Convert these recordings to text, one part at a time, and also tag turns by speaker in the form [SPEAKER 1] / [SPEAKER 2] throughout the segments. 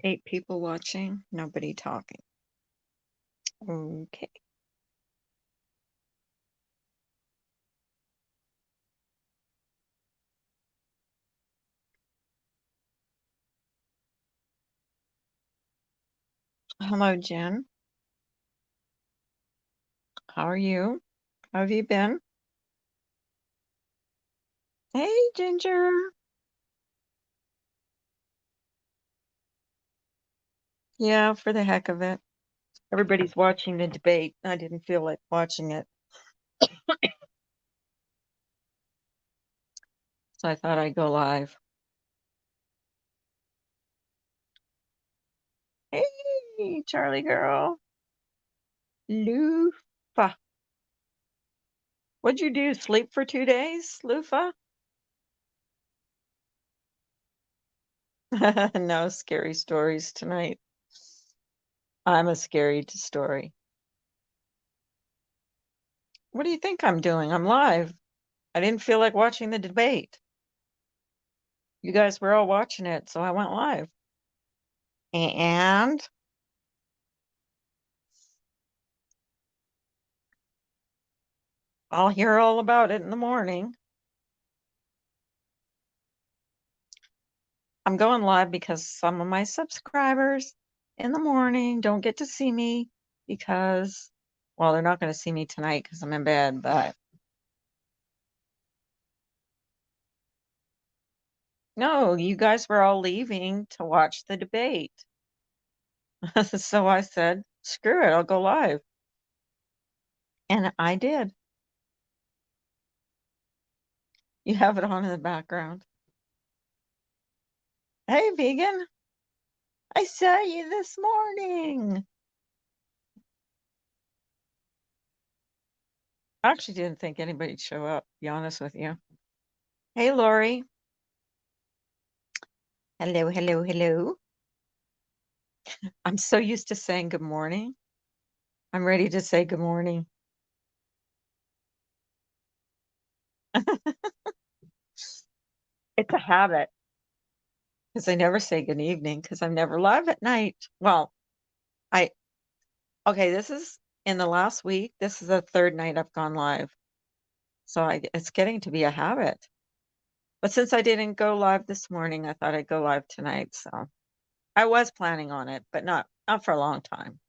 [SPEAKER 1] 8 people watching, nobody talking. Okay. Hello, Jen. How are you? How have you been? Hey, Ginger. Yeah, for the heck of it. Everybody's watching the debate. I didn't feel like watching it, so I thought I'd go live. Hey, Charlie girl. Lufa. What'd you do? Sleep for 2 days, Lufa? No scary stories tonight. I'm a scary story. What do you think I'm doing? I'm live. I didn't feel like watching the debate. You guys were all watching it, so I went live. And I'll hear all about it in the morning. I'm going live because some of my subscribers in the morning don't get to see me because, well, they're not going to see me tonight because I'm in bed, but no, you guys were all leaving to watch the debate. So I said, screw it, I'll go live. And I did. You have it on in the background. Hey, vegan. I saw you this morning. I actually didn't think anybody'd show up, to be honest with you. Hey, Lori. Hello, hello, hello. I'm so used to saying good morning. I'm ready to say good morning. It's a habit because I never say good evening because I'm never live at night. Well, I, okay, this is in the last week. This is the third night I've gone live. So it's getting to be a habit. But since I didn't go live this morning, I thought I'd go live tonight. So I was planning on it, but not for a long time.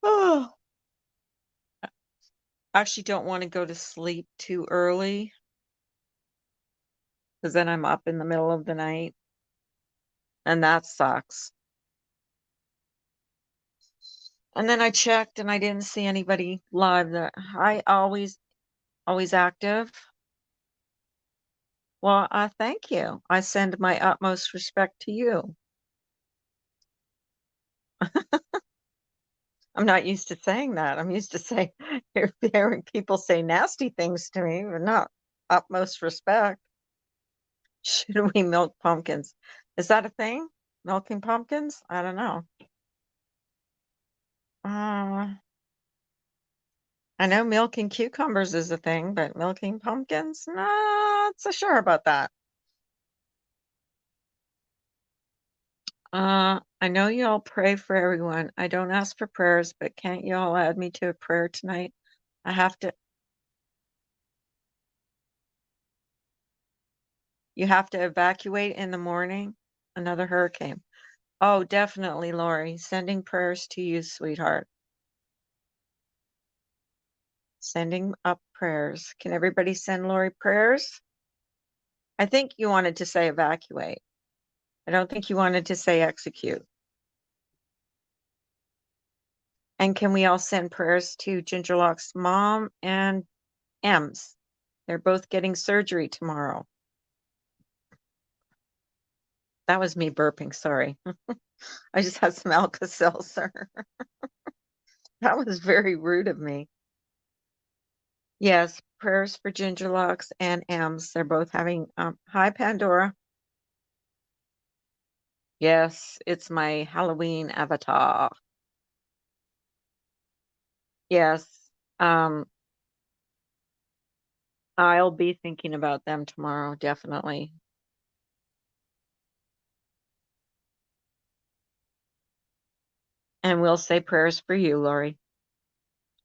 [SPEAKER 1] Oh, I actually don't want to go to sleep too early because then I'm up in the middle of the night and that sucks. And then I checked and I didn't see anybody live that I always active. Well, I thank you. I send my utmost respect to you. I'm not used to saying that. I'm used to saying hearing people say nasty things to me, but not utmost respect. Should we milk pumpkins? Is that a thing? Milking pumpkins? I don't know. Uh, I know milking cucumbers is a thing, but milking pumpkins? Not so sure about that. I know y'all pray for everyone. I don't ask for prayers, but can't y'all add me to a prayer tonight? I have to, you have to evacuate in the morning? Another hurricane. Oh, definitely, Lori. Sending prayers to you, sweetheart. Sending up prayers. Can everybody send Lori prayers? I think you wanted to say evacuate. I don't think you wanted to say execute. And can we all send prayers to Gingerlock's mom and Ems? They're both getting surgery tomorrow. That was me burping, sorry. I just had some Alka-Seltzer. That was very rude of me. Yes, prayers for Gingerlocks and Ems. They're both having, hi, Pandora. Yes, it's my Halloween avatar. Yes. Um, I'll be thinking about them tomorrow, definitely. And we'll say prayers for you, Lori.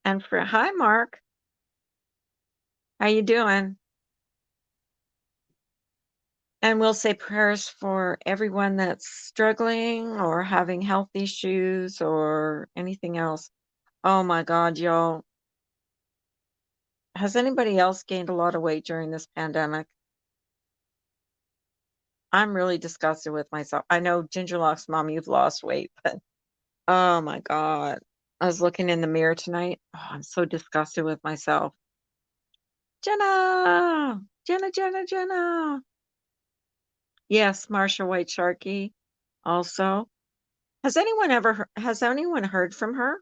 [SPEAKER 1] And for hi, Mark. How you doing? And we'll say prayers for everyone that's struggling or having health issues or anything else. Oh my God, y'all. Has anybody else gained a lot of weight during this pandemic? I'm really disgusted with myself. I know Gingerlock's mom, you've lost weight, but oh my God. I was looking in the mirror tonight. Oh, I'm so disgusted with myself. Jenna! Jenna, Jenna, Jenna. Yes, Marsha White Sharkey also. Has anyone heard from her?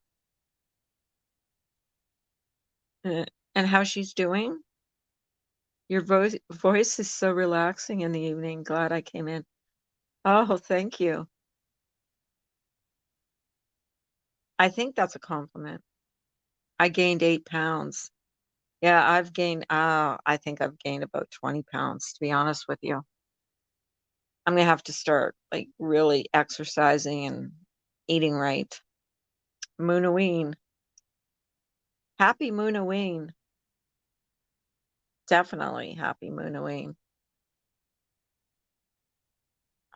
[SPEAKER 1] And how she's doing? Your voice is so relaxing in the evening. Glad I came in. Oh, thank you. I think that's a compliment. I gained 8 pounds. Yeah, I think I've gained about 20 pounds, to be honest with you. I'm gonna have to start like really exercising and eating right. Moonoween. Happy Moonoween. Definitely happy Moonoween.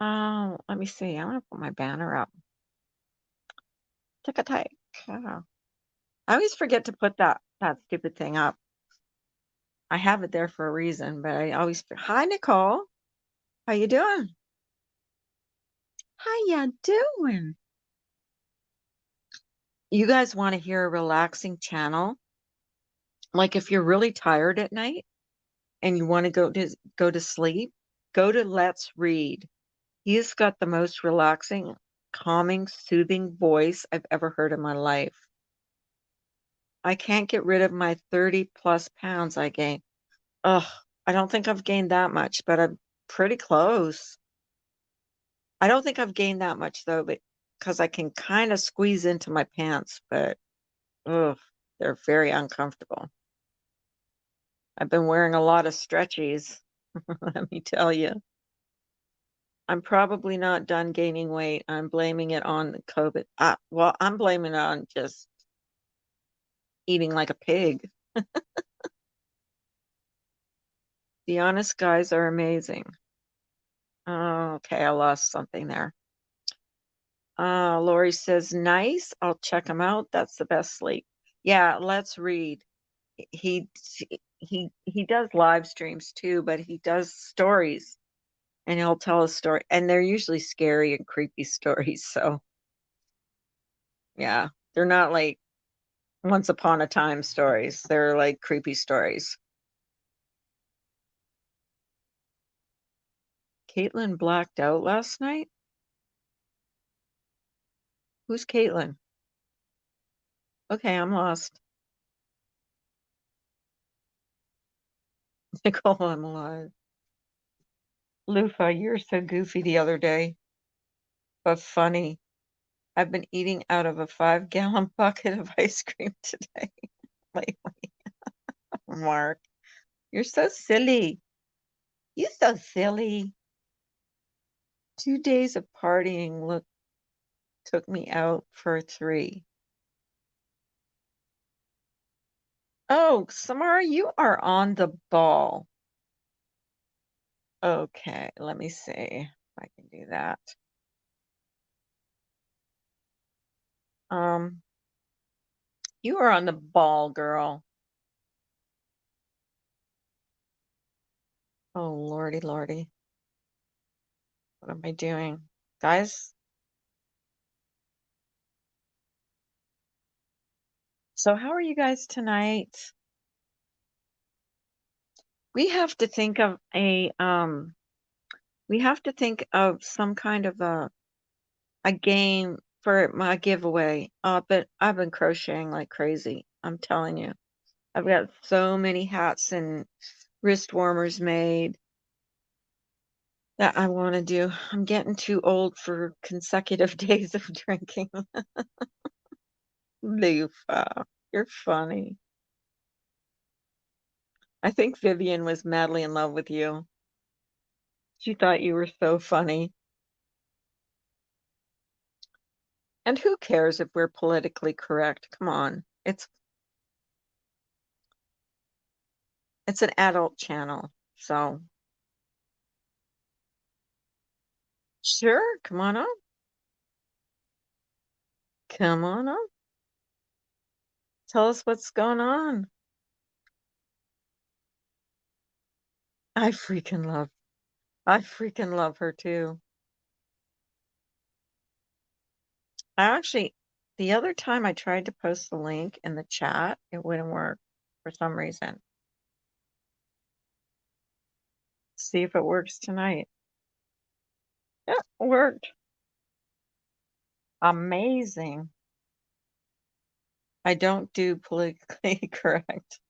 [SPEAKER 1] Oh, let me see. I'm gonna put my banner up. Tick a tick. I always forget to put that stupid thing up. I have it there for a reason, but I always Hi Nicole. How you doing? How you doing? You guys want to hear a relaxing channel? Like if you're really tired at night and you want to go to sleep, go to Let's Read. He's got the most relaxing, calming, soothing voice I've ever heard in my life. I can't get rid of my 30 plus pounds I gained. Ugh, I don't think I've gained that much, but I'm pretty close. I don't think I've gained that much though, but because I can kind of squeeze into my pants, but ugh, they're very uncomfortable. I've been wearing a lot of stretchies, let me tell you. I'm probably not done gaining weight. I'm blaming it on the COVID. Well, I'm blaming it on just eating like a pig. The honest guys are amazing. Oh, okay, I lost something there. Lori says, nice. I'll check him out. That's the best sleep. Yeah, let's read. He he does live streams too, but he does stories and he'll tell a story. And they're usually scary and creepy stories. So yeah, they're not like once upon a time stories. They're like creepy stories. Caitlin blacked out last night? Who's Caitlin? Okay, I'm lost. Nicole, I'm alive. Lufa, you're so goofy the other day, but funny. I've been eating out of a 5-gallon bucket of ice cream today lately. Mark, you're so silly. You so silly. 2 days of partying took me out for 3. Oh, Samara, you are on the ball. Okay, let me see if I can do that. Um, you are on the ball, girl. Oh, lordy, lordy. What am I doing? Guys, so how are you guys tonight? We have to think of some kind of a game for my giveaway. But I've been crocheting like crazy. I'm telling you. I've got so many hats and wrist warmers made that I want to do. I'm getting too old for consecutive days of drinking. Lufa, you're funny. I think Vivian was madly in love with you. She thought you were so funny. And who cares if we're politically correct? Come on. It's an adult channel. So, sure, come on up. Come on up. Tell us what's going on. I freaking love I freaking love her too. The other time I tried to post the link in the chat, it wouldn't work for some reason. See if it works tonight. Yeah, it worked. Amazing. I don't do politically correct.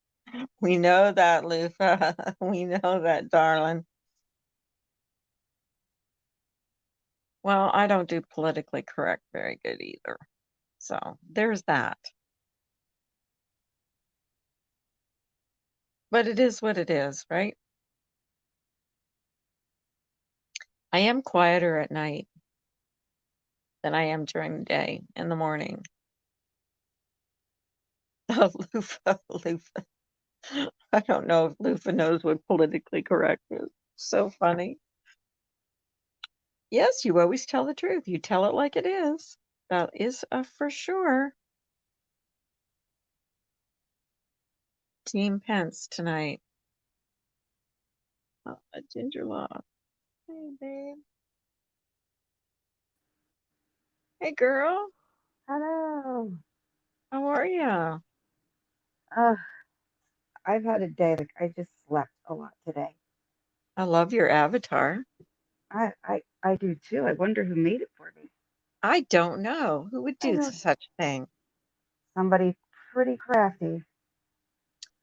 [SPEAKER 1] We know that, Lufa. We know that, darling. Well, I don't do politically correct very good either. So there's that. But it is what it is, right? I am quieter at night than I am during the day in the morning. Oh, Lufa. I don't know if Lufa knows what politically correct is. So funny. Yes, you always tell the truth. You tell it like it is. That is for sure. Team Pence tonight. Ginger Law. Hey, babe. Hey, girl.
[SPEAKER 2] Hello.
[SPEAKER 1] How are you?
[SPEAKER 2] Uh, I've had a day like I just slept a lot today.
[SPEAKER 1] I love your avatar.
[SPEAKER 2] I do too. I wonder who made it for me.
[SPEAKER 1] I don't know. Who would
[SPEAKER 2] I
[SPEAKER 1] do
[SPEAKER 2] know
[SPEAKER 1] such a thing?
[SPEAKER 2] somebody pretty crafty.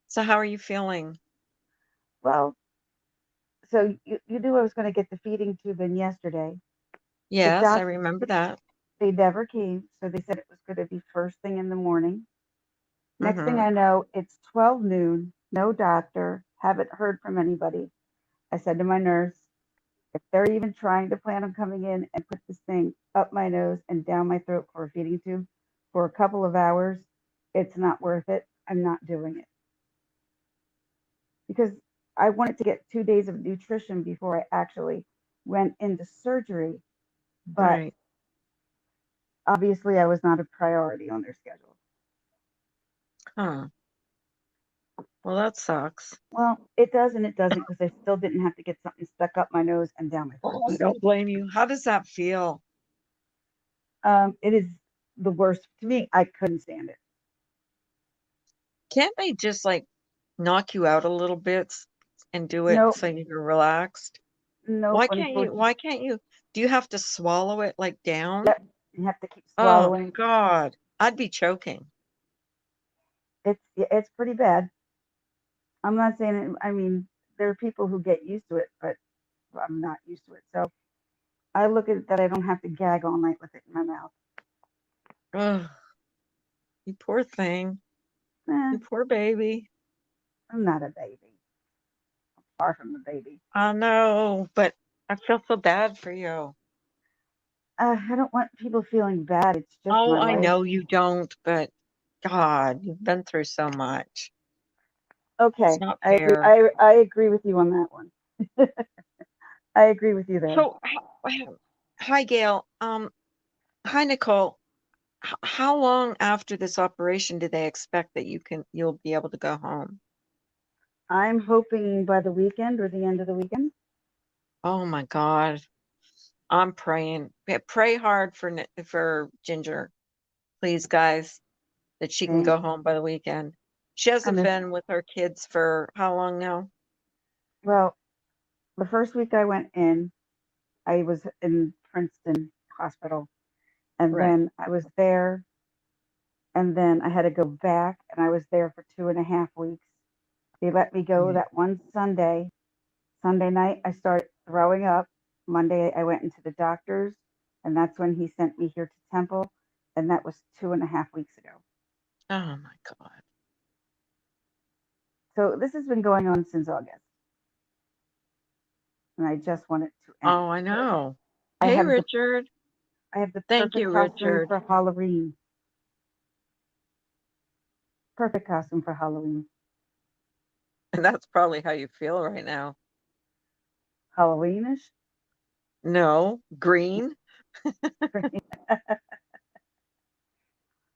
[SPEAKER 1] So, how are you feeling?
[SPEAKER 2] Well, so you knew I was going to get the feeding tube in yesterday. The
[SPEAKER 1] Yes, I
[SPEAKER 2] doc
[SPEAKER 1] remember that.
[SPEAKER 2] they never came, so they said it was going to be first thing in the morning. Next thing
[SPEAKER 1] Mm-hmm.
[SPEAKER 2] I know, it's 12 noon. No doctor. Haven't heard from anybody. I said to my nurse, if they're even trying to plan on coming in and put this thing up my nose and down my throat for a feeding tube for a couple of hours, it's not worth it. I'm not doing it because I wanted to get 2 days of nutrition before I actually went into surgery. But
[SPEAKER 1] Right.
[SPEAKER 2] obviously, I was not a priority on their schedule.
[SPEAKER 1] Huh. Well, that sucks.
[SPEAKER 2] Well, it does and it doesn't because I still didn't have to get something stuck up my nose and down my throat.
[SPEAKER 1] Oh, I don't blame you. How does that feel?
[SPEAKER 2] It is the worst to me. I couldn't stand it.
[SPEAKER 1] Can't they just like knock you out a little bit and do it
[SPEAKER 2] Nope,
[SPEAKER 1] so you're relaxed?
[SPEAKER 2] nope.
[SPEAKER 1] Why
[SPEAKER 2] Unfortunately,
[SPEAKER 1] can't you? Do you have to swallow it like down?
[SPEAKER 2] yep. You have to keep
[SPEAKER 1] Oh
[SPEAKER 2] swallowing.
[SPEAKER 1] God, I'd be choking.
[SPEAKER 2] It's pretty bad. I'm not saying it, I mean there are people who get used to it, but I'm not used to it. So I look at it that I don't have to gag all night with it in my mouth.
[SPEAKER 1] Oh, you poor thing.
[SPEAKER 2] Eh,
[SPEAKER 1] You poor baby.
[SPEAKER 2] I'm not a baby. Far from a baby.
[SPEAKER 1] I know, but I feel so bad for you.
[SPEAKER 2] I don't want people feeling bad. It's just
[SPEAKER 1] Oh,
[SPEAKER 2] my
[SPEAKER 1] I
[SPEAKER 2] life.
[SPEAKER 1] know you don't, but God, you've been through so much. It's
[SPEAKER 2] Okay,
[SPEAKER 1] not
[SPEAKER 2] I agree.
[SPEAKER 1] fair.
[SPEAKER 2] I agree with you on that one. I agree with you there.
[SPEAKER 1] So, hi, Gail. Hi, Nicole. How long after this operation do they expect that you'll be able to go home?
[SPEAKER 2] I'm hoping by the weekend or the end of the weekend.
[SPEAKER 1] Oh my God. I'm praying. Yeah, pray hard for Ginger, please, guys, that she can
[SPEAKER 2] Okay.
[SPEAKER 1] go home by the weekend. She
[SPEAKER 2] I
[SPEAKER 1] hasn't
[SPEAKER 2] miss.
[SPEAKER 1] been with her kids for how long now?
[SPEAKER 2] Well, the first week I went in, I was in Princeton Hospital, and
[SPEAKER 1] Right.
[SPEAKER 2] then I was there, and then I had to go back, and I was there for 2.5 weeks. They let me go
[SPEAKER 1] Right.
[SPEAKER 2] that one Sunday. Sunday night, I started throwing up. Monday, I went into the doctor's, and that's when he sent me here to Temple, and that was 2.5 weeks ago.
[SPEAKER 1] Oh my God.
[SPEAKER 2] So this has been going on since August, and I just want it to end.
[SPEAKER 1] Oh, I know.
[SPEAKER 2] I
[SPEAKER 1] Hey,
[SPEAKER 2] have the
[SPEAKER 1] Richard.
[SPEAKER 2] I have the
[SPEAKER 1] Thank
[SPEAKER 2] perfect
[SPEAKER 1] you,
[SPEAKER 2] costume
[SPEAKER 1] Richard.
[SPEAKER 2] for Halloween. Perfect costume for Halloween.
[SPEAKER 1] And that's probably how you feel right now.
[SPEAKER 2] Halloweenish.
[SPEAKER 1] No, green.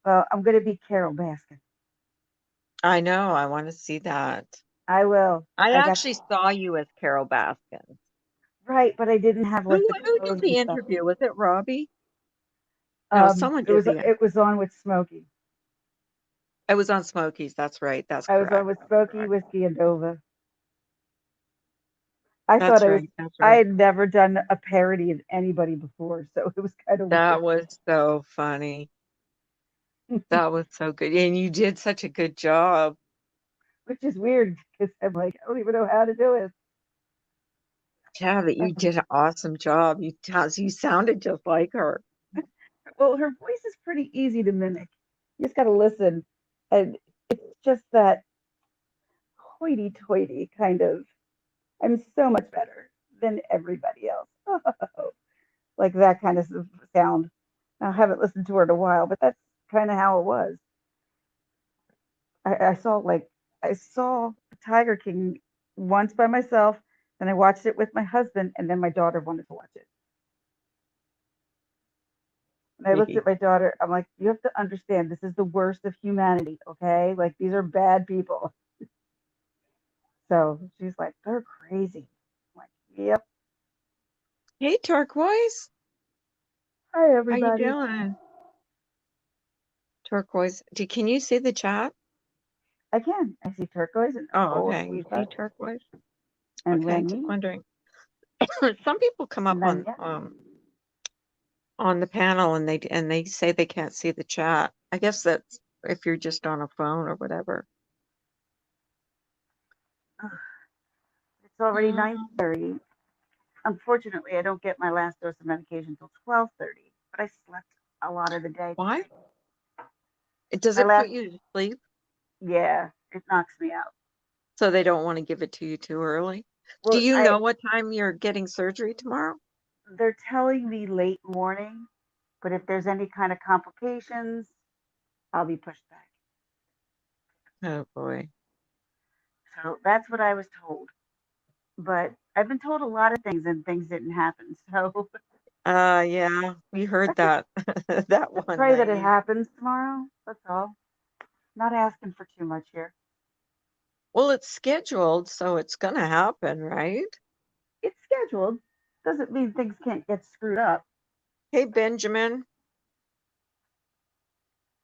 [SPEAKER 2] Well, I'm going to be Carol Baskin.
[SPEAKER 1] I know. I want to see that.
[SPEAKER 2] I will.
[SPEAKER 1] I
[SPEAKER 2] I got
[SPEAKER 1] actually saw you as Carol Baskin.
[SPEAKER 2] right, but I didn't have like the
[SPEAKER 1] Who did
[SPEAKER 2] clothes
[SPEAKER 1] the
[SPEAKER 2] and stuff.
[SPEAKER 1] interview? Was it Robbie? No, someone
[SPEAKER 2] It
[SPEAKER 1] did
[SPEAKER 2] was
[SPEAKER 1] the.
[SPEAKER 2] it was on with Smokey.
[SPEAKER 1] It was on Smokies. That's right. That's
[SPEAKER 2] I was on
[SPEAKER 1] correct.
[SPEAKER 2] with
[SPEAKER 1] That's
[SPEAKER 2] Smokey,
[SPEAKER 1] correct.
[SPEAKER 2] Whiskey, and Nova. I thought
[SPEAKER 1] That's right. That's
[SPEAKER 2] I
[SPEAKER 1] right.
[SPEAKER 2] had never done a parody of anybody before, so it was kind of
[SPEAKER 1] That
[SPEAKER 2] weird.
[SPEAKER 1] was so funny. That was so good. And you did such a good job.
[SPEAKER 2] Which is weird because I'm like, I don't even know how to do it.
[SPEAKER 1] Yeah, that you did an awesome job. You sounded just like her.
[SPEAKER 2] Well, her voice is pretty easy to mimic. You just got to listen, and it's just that hoity-toity kind of. I'm so much better than everybody else. Like that kind of sound. I haven't listened to her in a while, but that's kind of how it was. I saw I saw Tiger King once by myself, then I watched it with my husband, and then my daughter wanted to watch it. And I looked at my daughter, I'm like, you have to understand, this is the worst of humanity, okay? Like, these are bad people. So she's like, they're crazy. I'm like, yep.
[SPEAKER 1] Hey, Turquoise.
[SPEAKER 2] Hi,
[SPEAKER 1] How you
[SPEAKER 2] everybody.
[SPEAKER 1] doing? Turquoise. Can you see the chat?
[SPEAKER 2] I can. I see Turquoise and
[SPEAKER 1] Oh,
[SPEAKER 2] Nicole and
[SPEAKER 1] okay. You see
[SPEAKER 2] Lisa
[SPEAKER 1] Turquoise?
[SPEAKER 2] and
[SPEAKER 1] Okay, I keep
[SPEAKER 2] Lenny
[SPEAKER 1] wondering. Some people come
[SPEAKER 2] and
[SPEAKER 1] up
[SPEAKER 2] Lenya.
[SPEAKER 1] on the panel and they say they can't see the chat. I guess that's if you're just on a phone or whatever.
[SPEAKER 2] Ugh, it's already
[SPEAKER 1] Mm,
[SPEAKER 2] 9:30. Unfortunately, I don't get my last dose of medication until 12:30, but I slept a lot of the day
[SPEAKER 1] why?
[SPEAKER 2] today.
[SPEAKER 1] Does
[SPEAKER 2] My
[SPEAKER 1] it put
[SPEAKER 2] last,
[SPEAKER 1] you to sleep?
[SPEAKER 2] yeah, it knocks me out.
[SPEAKER 1] So they don't want to give it to you too early? Do
[SPEAKER 2] Well,
[SPEAKER 1] you know what time you're getting surgery tomorrow?
[SPEAKER 2] they're telling me late morning, but if there's any kind of complications, I'll be pushed back.
[SPEAKER 1] Oh boy.
[SPEAKER 2] So that's what I was told. But I've been told a lot of things and things didn't happen. So
[SPEAKER 1] Yeah, we heard that that
[SPEAKER 2] just
[SPEAKER 1] one
[SPEAKER 2] pray that it
[SPEAKER 1] night.
[SPEAKER 2] happens tomorrow. That's all. Not asking for too much here.
[SPEAKER 1] Well, it's scheduled, so it's gonna happen, right?
[SPEAKER 2] It's scheduled. Doesn't mean things can't get screwed up.
[SPEAKER 1] Hey, Benjamin,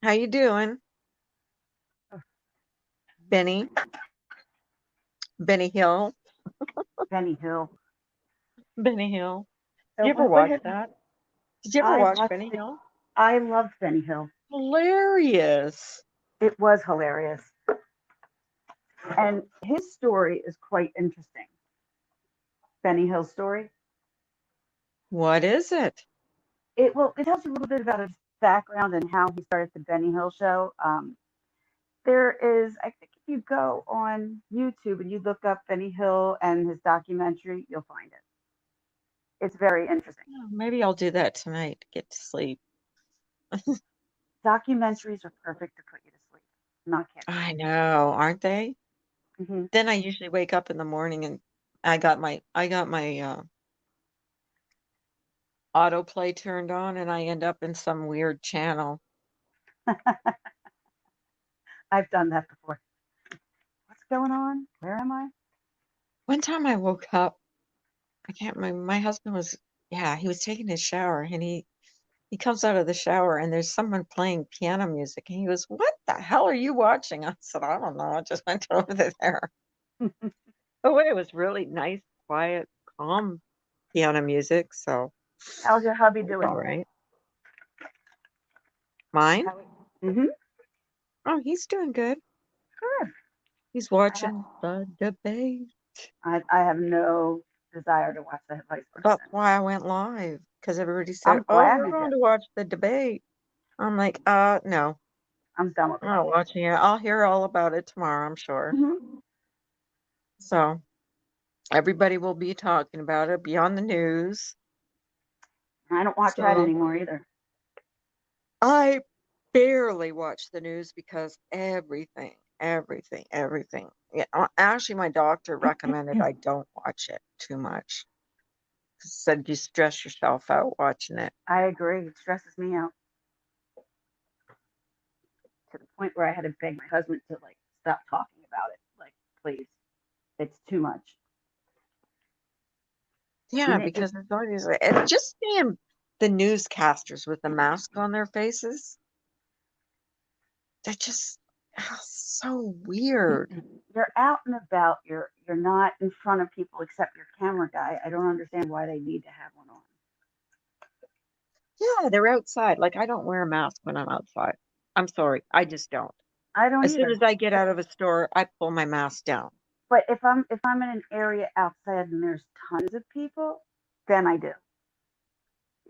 [SPEAKER 1] how you doing? Benny, Benny Hill,
[SPEAKER 2] Benny Hill.
[SPEAKER 1] Benny Hill. Did
[SPEAKER 2] So
[SPEAKER 1] you ever
[SPEAKER 2] what
[SPEAKER 1] watch
[SPEAKER 2] have
[SPEAKER 1] that? Did you ever
[SPEAKER 2] I
[SPEAKER 1] watch
[SPEAKER 2] watched
[SPEAKER 1] Benny
[SPEAKER 2] it?
[SPEAKER 1] Hill?
[SPEAKER 2] I loved Benny Hill.
[SPEAKER 1] Hilarious.
[SPEAKER 2] It was hilarious. And his story is quite interesting. Benny Hill's story.
[SPEAKER 1] What is it?
[SPEAKER 2] It tells you a little bit about his background and how he started the Benny Hill show. There is, I think, if you go on YouTube and you look up Benny Hill and his documentary, you'll find it. It's very interesting.
[SPEAKER 1] Oh, maybe I'll do that tonight to get to sleep.
[SPEAKER 2] Documentaries are perfect to put you to sleep. Not kidding.
[SPEAKER 1] I know, aren't they?
[SPEAKER 2] Hmm.
[SPEAKER 1] Then I usually wake up in the morning and I got my autoplay turned on and I end up in some weird channel.
[SPEAKER 2] I've done that before. What's going on? Where am I?
[SPEAKER 1] One time I woke up, I can't remember, my husband was, yeah, he was taking his shower and he comes out of the shower and there's someone playing piano music and he goes, "What the hell are you watching?" I said, "I don't know. I just went over there." Oh, it was really nice, quiet, calm piano music, so
[SPEAKER 2] How's your hubby
[SPEAKER 1] it's
[SPEAKER 2] doing?
[SPEAKER 1] all right. Mine?
[SPEAKER 2] Mm-hmm.
[SPEAKER 1] Oh, he's doing good.
[SPEAKER 2] Good.
[SPEAKER 1] He's
[SPEAKER 2] I have,
[SPEAKER 1] watching the debate.
[SPEAKER 2] I have no desire to watch the vice
[SPEAKER 1] That's
[SPEAKER 2] president.
[SPEAKER 1] why I went live because everybody said,
[SPEAKER 2] I'm
[SPEAKER 1] "Oh,
[SPEAKER 2] glad
[SPEAKER 1] we're
[SPEAKER 2] you did.
[SPEAKER 1] going to watch the debate." I'm like, no,
[SPEAKER 2] I'm done with
[SPEAKER 1] I'm
[SPEAKER 2] watching
[SPEAKER 1] not watching it. I'll hear all about it tomorrow, I'm
[SPEAKER 2] it.
[SPEAKER 1] sure.
[SPEAKER 2] Mm-hmm.
[SPEAKER 1] So everybody will be talking about it, be on the news.
[SPEAKER 2] I don't watch that
[SPEAKER 1] So
[SPEAKER 2] anymore either.
[SPEAKER 1] I barely watch the news because everything. Yeah, actually, my doctor recommended I don't watch it too much. Said you stress yourself out watching it.
[SPEAKER 2] I agree. It stresses me out to the point where I had to beg my husband to like stop talking about it. Like, please, it's too much.
[SPEAKER 1] Yeah,
[SPEAKER 2] And
[SPEAKER 1] because it's always and just seeing the newscasters with the mask on their faces, they're just so weird.
[SPEAKER 2] you're out and about. You're not in front of people except your camera guy. I don't understand why they need to have one on.
[SPEAKER 1] Yeah, they're outside. Like I don't wear a mask when I'm outside. I'm sorry, I just don't.
[SPEAKER 2] I don't
[SPEAKER 1] As soon
[SPEAKER 2] either.
[SPEAKER 1] as I get out of a store, I pull my mask down.
[SPEAKER 2] But if I'm in an area outside and there's tons of people, then I do.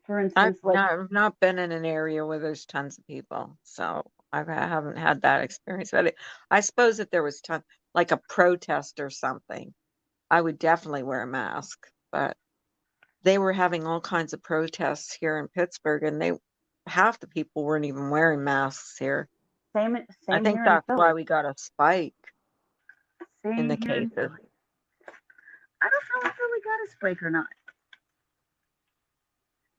[SPEAKER 2] For instance, like
[SPEAKER 1] I've not been in an area where there's tons of people, so I haven't had that experience. But I suppose if there was like a protest or something, I would definitely wear a mask. But they were having all kinds of protests here in Pittsburgh, and they half the people weren't even wearing masks here. I
[SPEAKER 2] same
[SPEAKER 1] think
[SPEAKER 2] here in
[SPEAKER 1] that's why
[SPEAKER 2] Philly.
[SPEAKER 1] we got a spike in
[SPEAKER 2] Same
[SPEAKER 1] the
[SPEAKER 2] here in
[SPEAKER 1] cases
[SPEAKER 2] Philly. I don't know if Philly got a spike or not.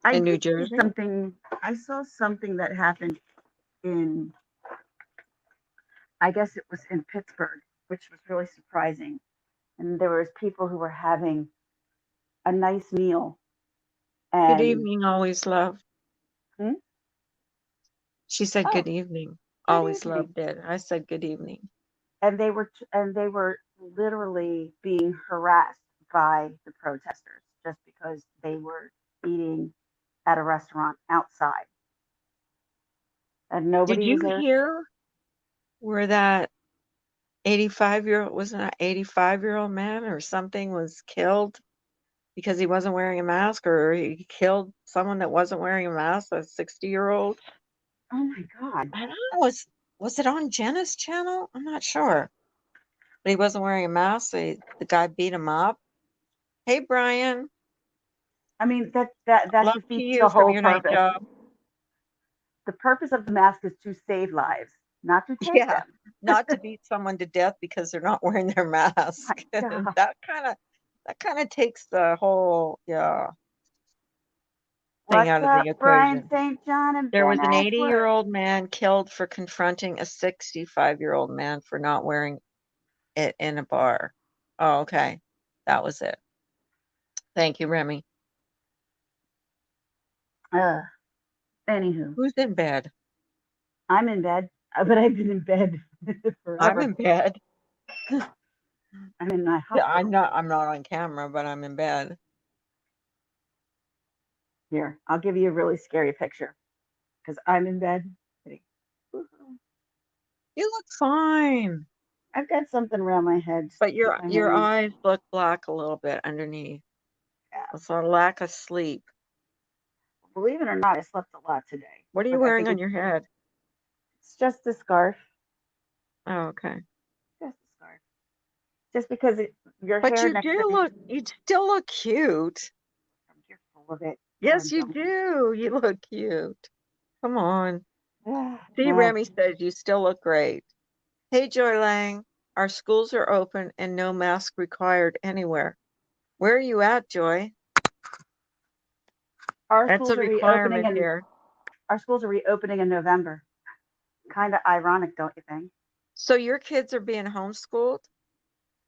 [SPEAKER 2] I
[SPEAKER 1] in New
[SPEAKER 2] did see
[SPEAKER 1] Jersey.
[SPEAKER 2] something. I saw something that happened in. I guess it was in Pittsburgh, which was really surprising. And there was people who were having a nice meal,
[SPEAKER 1] Good
[SPEAKER 2] and
[SPEAKER 1] evening, always love.
[SPEAKER 2] hmm?
[SPEAKER 1] She said
[SPEAKER 2] Oh,
[SPEAKER 1] good evening.
[SPEAKER 2] good
[SPEAKER 1] Always
[SPEAKER 2] evening.
[SPEAKER 1] loved it. I said good evening.
[SPEAKER 2] And they were literally being harassed by the protesters just because they were eating at a restaurant outside, and
[SPEAKER 1] Did
[SPEAKER 2] nobody was
[SPEAKER 1] you
[SPEAKER 2] there.
[SPEAKER 1] hear where that 85-year-old wasn't an 85-year-old man or something was killed because he wasn't wearing a mask, or he killed someone that wasn't wearing a mask, a 60-year-old?
[SPEAKER 2] Oh my God.
[SPEAKER 1] I don't know. Was it on Jenna's channel? I'm not sure. But he wasn't wearing a mask. So the guy beat him up. Hey, Brian.
[SPEAKER 2] I mean, that
[SPEAKER 1] Love to
[SPEAKER 2] defeats the
[SPEAKER 1] you from
[SPEAKER 2] whole
[SPEAKER 1] your night
[SPEAKER 2] purpose.
[SPEAKER 1] job.
[SPEAKER 2] The purpose of the mask is to save lives, not to take
[SPEAKER 1] Yeah.
[SPEAKER 2] them.
[SPEAKER 1] Not to beat someone to death because they're not wearing their
[SPEAKER 2] My
[SPEAKER 1] mask.
[SPEAKER 2] God.
[SPEAKER 1] That kind of takes the whole thing
[SPEAKER 2] What's
[SPEAKER 1] out of the
[SPEAKER 2] up, Brian
[SPEAKER 1] equation.
[SPEAKER 2] St. John and
[SPEAKER 1] There
[SPEAKER 2] Ben
[SPEAKER 1] was an
[SPEAKER 2] Ashworth?
[SPEAKER 1] 80-year-old man killed for confronting a 65-year-old man for not wearing it in a bar. Oh, okay. That was it. Thank you, Remy.
[SPEAKER 2] Uh, Anywho,
[SPEAKER 1] Who's in bed?
[SPEAKER 2] I'm in bed, but I've been in bed
[SPEAKER 1] I'm
[SPEAKER 2] forever.
[SPEAKER 1] in bed.
[SPEAKER 2] I'm in my
[SPEAKER 1] Yeah, I'm
[SPEAKER 2] hospital.
[SPEAKER 1] not I'm not on camera, but I'm in bed.
[SPEAKER 2] Here, I'll give you a really scary picture because I'm in bed.
[SPEAKER 1] You look fine,
[SPEAKER 2] I've got something around my head just
[SPEAKER 1] but
[SPEAKER 2] to keep
[SPEAKER 1] your
[SPEAKER 2] my
[SPEAKER 1] your
[SPEAKER 2] hands.
[SPEAKER 1] eyes look black a little bit underneath.
[SPEAKER 2] Yeah.
[SPEAKER 1] It's a lack of sleep.
[SPEAKER 2] Believe it or not, I slept a lot today,
[SPEAKER 1] What are you
[SPEAKER 2] but I
[SPEAKER 1] wearing
[SPEAKER 2] think
[SPEAKER 1] on your head?
[SPEAKER 2] it's just a scarf.
[SPEAKER 1] Oh, okay.
[SPEAKER 2] Just a scarf. Just because your
[SPEAKER 1] But
[SPEAKER 2] hair
[SPEAKER 1] you
[SPEAKER 2] next
[SPEAKER 1] do
[SPEAKER 2] to me,
[SPEAKER 1] you still look cute.
[SPEAKER 2] you're full of it. No, I
[SPEAKER 1] Yes, you
[SPEAKER 2] don't.
[SPEAKER 1] do. You look cute. Come on. See,
[SPEAKER 2] Well,
[SPEAKER 1] Remy says you still look great. Hey, Joy Lang, our schools are open and no mask required anywhere. Where are you at, Joy?
[SPEAKER 2] our
[SPEAKER 1] That's a
[SPEAKER 2] schools are reopening
[SPEAKER 1] requirement
[SPEAKER 2] and
[SPEAKER 1] here.
[SPEAKER 2] our schools are reopening in November. Kind of ironic, don't you think?
[SPEAKER 1] So your kids are being homeschooled?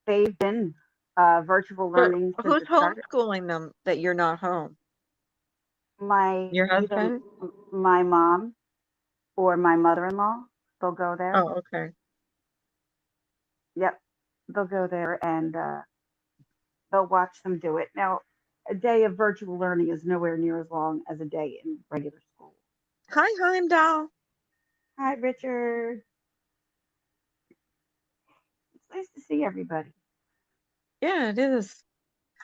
[SPEAKER 2] They've been virtual
[SPEAKER 1] But
[SPEAKER 2] learning since
[SPEAKER 1] who's
[SPEAKER 2] it started.
[SPEAKER 1] homeschooling them that you're not home?
[SPEAKER 2] My
[SPEAKER 1] Your
[SPEAKER 2] either
[SPEAKER 1] husband?
[SPEAKER 2] my mom or my mother-in-law, they'll go there.
[SPEAKER 1] Oh, okay.
[SPEAKER 2] Yep, they'll go there and they'll watch them do it. Now, a day of virtual learning is nowhere near as long as a day in regular school.
[SPEAKER 1] Hi, Heimdall.
[SPEAKER 2] Hi, Richard. It's nice to see everybody.
[SPEAKER 1] Yeah, it is.